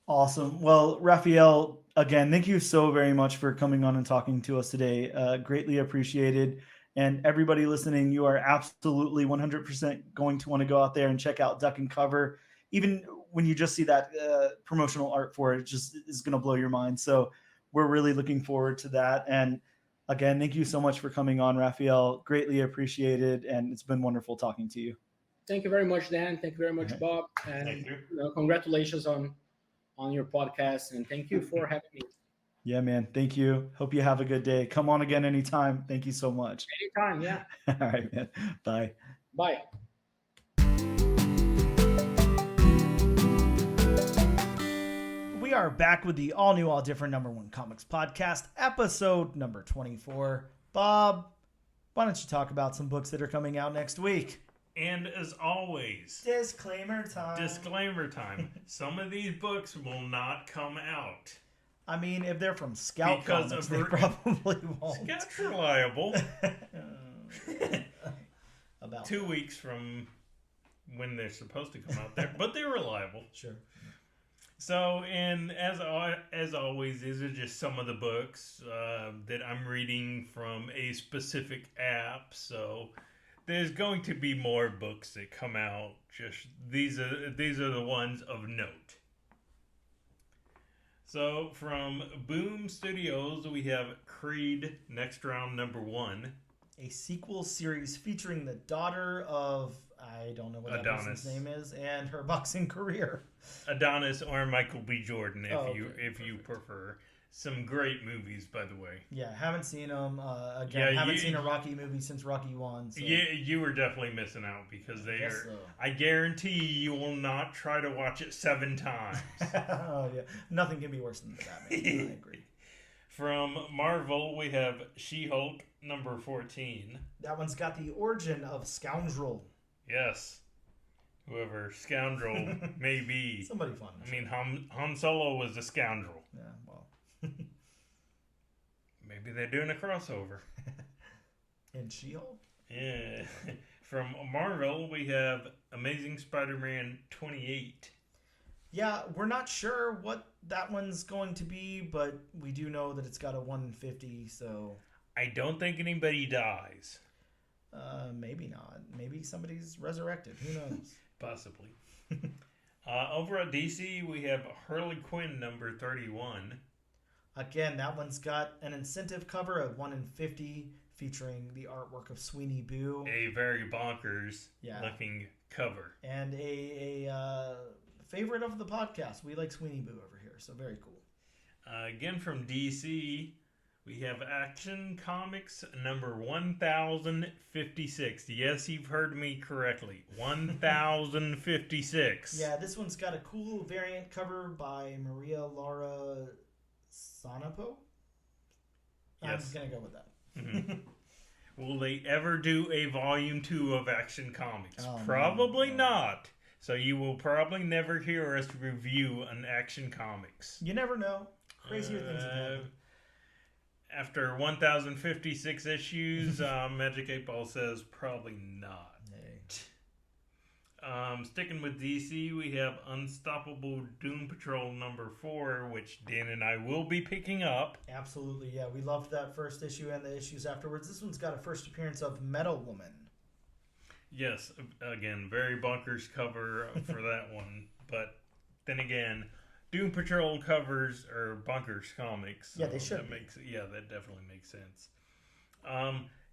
Awesome. Well, Rafael, again, thank you so very much for coming on and talking to us today. Greatly appreciated. And everybody listening, you are absolutely 100% going to want to go out there and check out Duck and Cover. Even when you just see that promotional art for it, just is going to blow your mind. So we're really looking forward to that. And again, thank you so much for coming on, Rafael. Greatly appreciated. And it's been wonderful talking to you. Thank you very much, Dan. Thank you very much, Bob. And congratulations on your podcast. And thank you for having me. Yeah, man. Thank you. Hope you have a good day. Come on again anytime. Thank you so much. Anytime, yeah. All right, man. Bye. Bye. We are back with the all-new, all-different #1 Comics Podcast, episode number 24. Bob, why don't you talk about some books that are coming out next week? And as always, disclaimer time. Disclaimer time. Some of these books will not come out. I mean, if they're from Scout Comics, they probably won't. Scout's reliable. About 2 weeks from when they're supposed to come out there, but they're reliable. Sure. So, and as always, these are just some of the books that I'm reading from a specific app. So, there's going to be more books that come out. Just these are the ones of note. So, from Boom Studios, we have Creed Next Round #1. A sequel series featuring the daughter of, I don't know what that person's name is, and her boxing career. Adonis or Michael B. Jordan, if you prefer. Some great movies, by the way. Yeah, haven't seen them. Haven't seen a Rocky movie since Rocky 1. So. Yeah, you were definitely missing out because they are. So. I guarantee you will not try to watch it 7 times. Oh yeah, nothing can be worse than Batman. I agree. From Marvel, we have She-Hulk #14. That one's got the origin of Scoundrel. Yes. Whoever Scoundrel may be. Somebody fun. I mean, Han Solo was a scoundrel. Yeah, well. Maybe they're doing a crossover. In She-Hulk? Yeah. From Marvel, we have Amazing Spider-Man 28. Yeah, we're not sure what that one's going to be, but we do know that it's got a 1 in 50, so... I don't think anybody dies. Maybe not. Maybe somebody's resurrected. Who knows? Possibly. Over at DC, we have Harley Quinn #31. Again, that one's got an incentive cover of 1 in 50, featuring the artwork of Sweeney Boo. A very bonkers looking cover. And a favorite of the podcast. We like Sweeney Boo over here, so very cool. Again from DC, we have Action Comics #1056. Yes, you've heard me correctly. 1056. Yeah, this one's got a cool variant cover by Maria Laura Sonapo. Yes. I'm going to go with that. Mm-hmm. Will they ever do a volume 2 of Action Comics? Oh, probably not. So you will probably never hear us review an Action Comics. You never know. Crazier things have happened. After 1056 issues, Magic 8 Ball says probably not. Sticking with DC, we have Unstoppable Doom Patrol #4, which Dan and I will be picking up. Absolutely, yeah. We loved that first issue and the issues afterwards. This one's got a first appearance of Metal Woman. Yes, again, very bonkers cover for that one. But then again, Doom Patrol covers are bonkers comics. So yeah, they should. That definitely makes sense.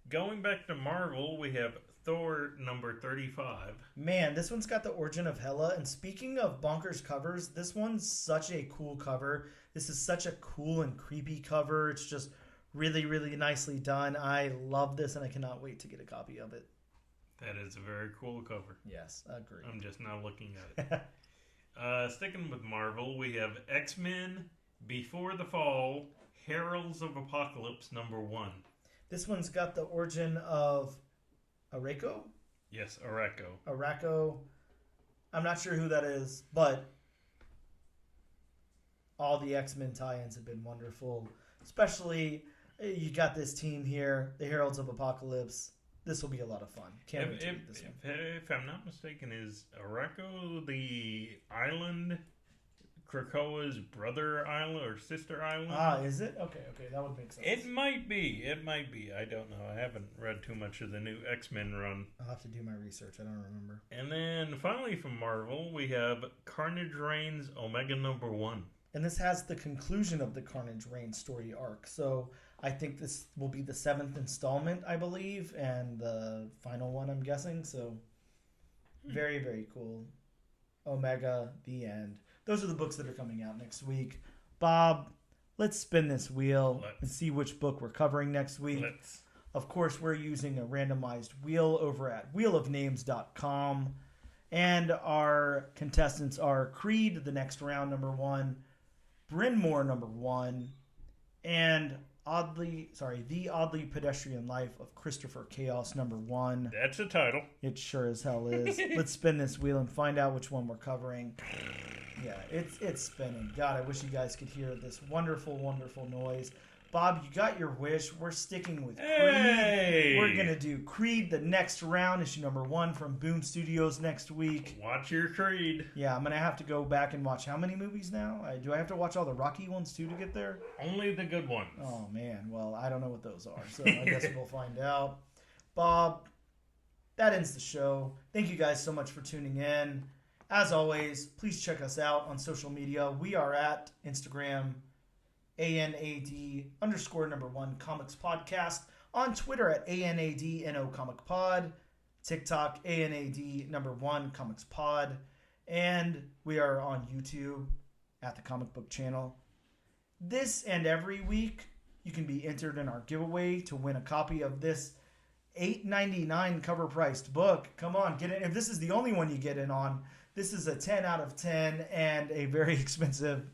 Going back to Marvel, we have Thor #35. Man, this one's got the origin of Hela. And speaking of bonkers covers, this one's such a cool cover. This is such a cool and creepy cover. It's just really, really nicely done. I love this, and I cannot wait to get a copy of it. That is a very cool cover. Yes, agreed. I'm just now looking at it. Sticking with Marvel, we have X-Men Before the Fall, Heralds of Apocalypse #1. This one's got the origin of Arakko? Yes, Arakko. Arakko. I'm not sure who that is, but all the X-Men tie-ins have been wonderful. Especially, you got this team here, the Heralds of Apocalypse. This will be a lot of fun. Can't wait to read this one. If I'm not mistaken, is Arakko the island Krakoa's brother island or sister island. Ah, is it? Okay, that would make sense. It might be. I don't know. I haven't read too much of the new X-Men run. I'll have to do my research. I don't remember. And then finally from Marvel, we have Carnage Reigns Omega #1. And this has the conclusion of the Carnage Reigns story arc. So I think this will be the 7th installment, I believe, and the final one, I'm guessing. So very, very cool. Omega, the end. Those are the books that are coming out next week. Bob, let's spin this wheel and see which book we're covering next week. Of course, we're using a randomized wheel over at wheelofnames.com. And our contestants are Creed, the next round, #1, Bryn Mawr, #1, and The Oddly Pedestrian Life of Christopher Chaos, #1. That's a title. It sure as hell is. Let's spin this wheel and find out which one we're covering. Yeah, it's spinning. God, I wish you guys could hear this wonderful, wonderful noise. Bob, you got your wish. We're sticking with Creed. Hey! We're going to do Creed, the next round, issue #1 from Boom Studios next week. Watch your Creed. Yeah, I'm going to have to go back and watch how many movies now? Do I have to watch all the Rocky ones too to get there? Only the good ones. Oh, man. Well, I don't know what those are, so I guess we'll find out. Bob, that ends the show. Thank you guys so much for tuning in. As always, please check us out on social media. We are at Instagram, ANAD_1 Comics Podcast. On Twitter at ANADNO Comic Pod. TikTok, ANAD1 Comics Pod. And we are on YouTube at the Comic Book Channel. This and every week, you can be entered in our giveaway to win a copy of this $8.99 cover-priced book. Come on, get it. If this is the only one you get in on, this is a 10 out of 10 and a very expensive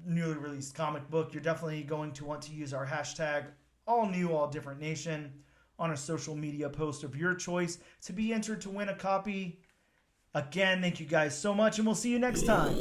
newly released comic book. You're definitely going to want to use our hashtag #AllNewAllDifferentNation on a social media post of your choice to be entered to win a copy. Again, thank you guys so much, and we'll see you next time.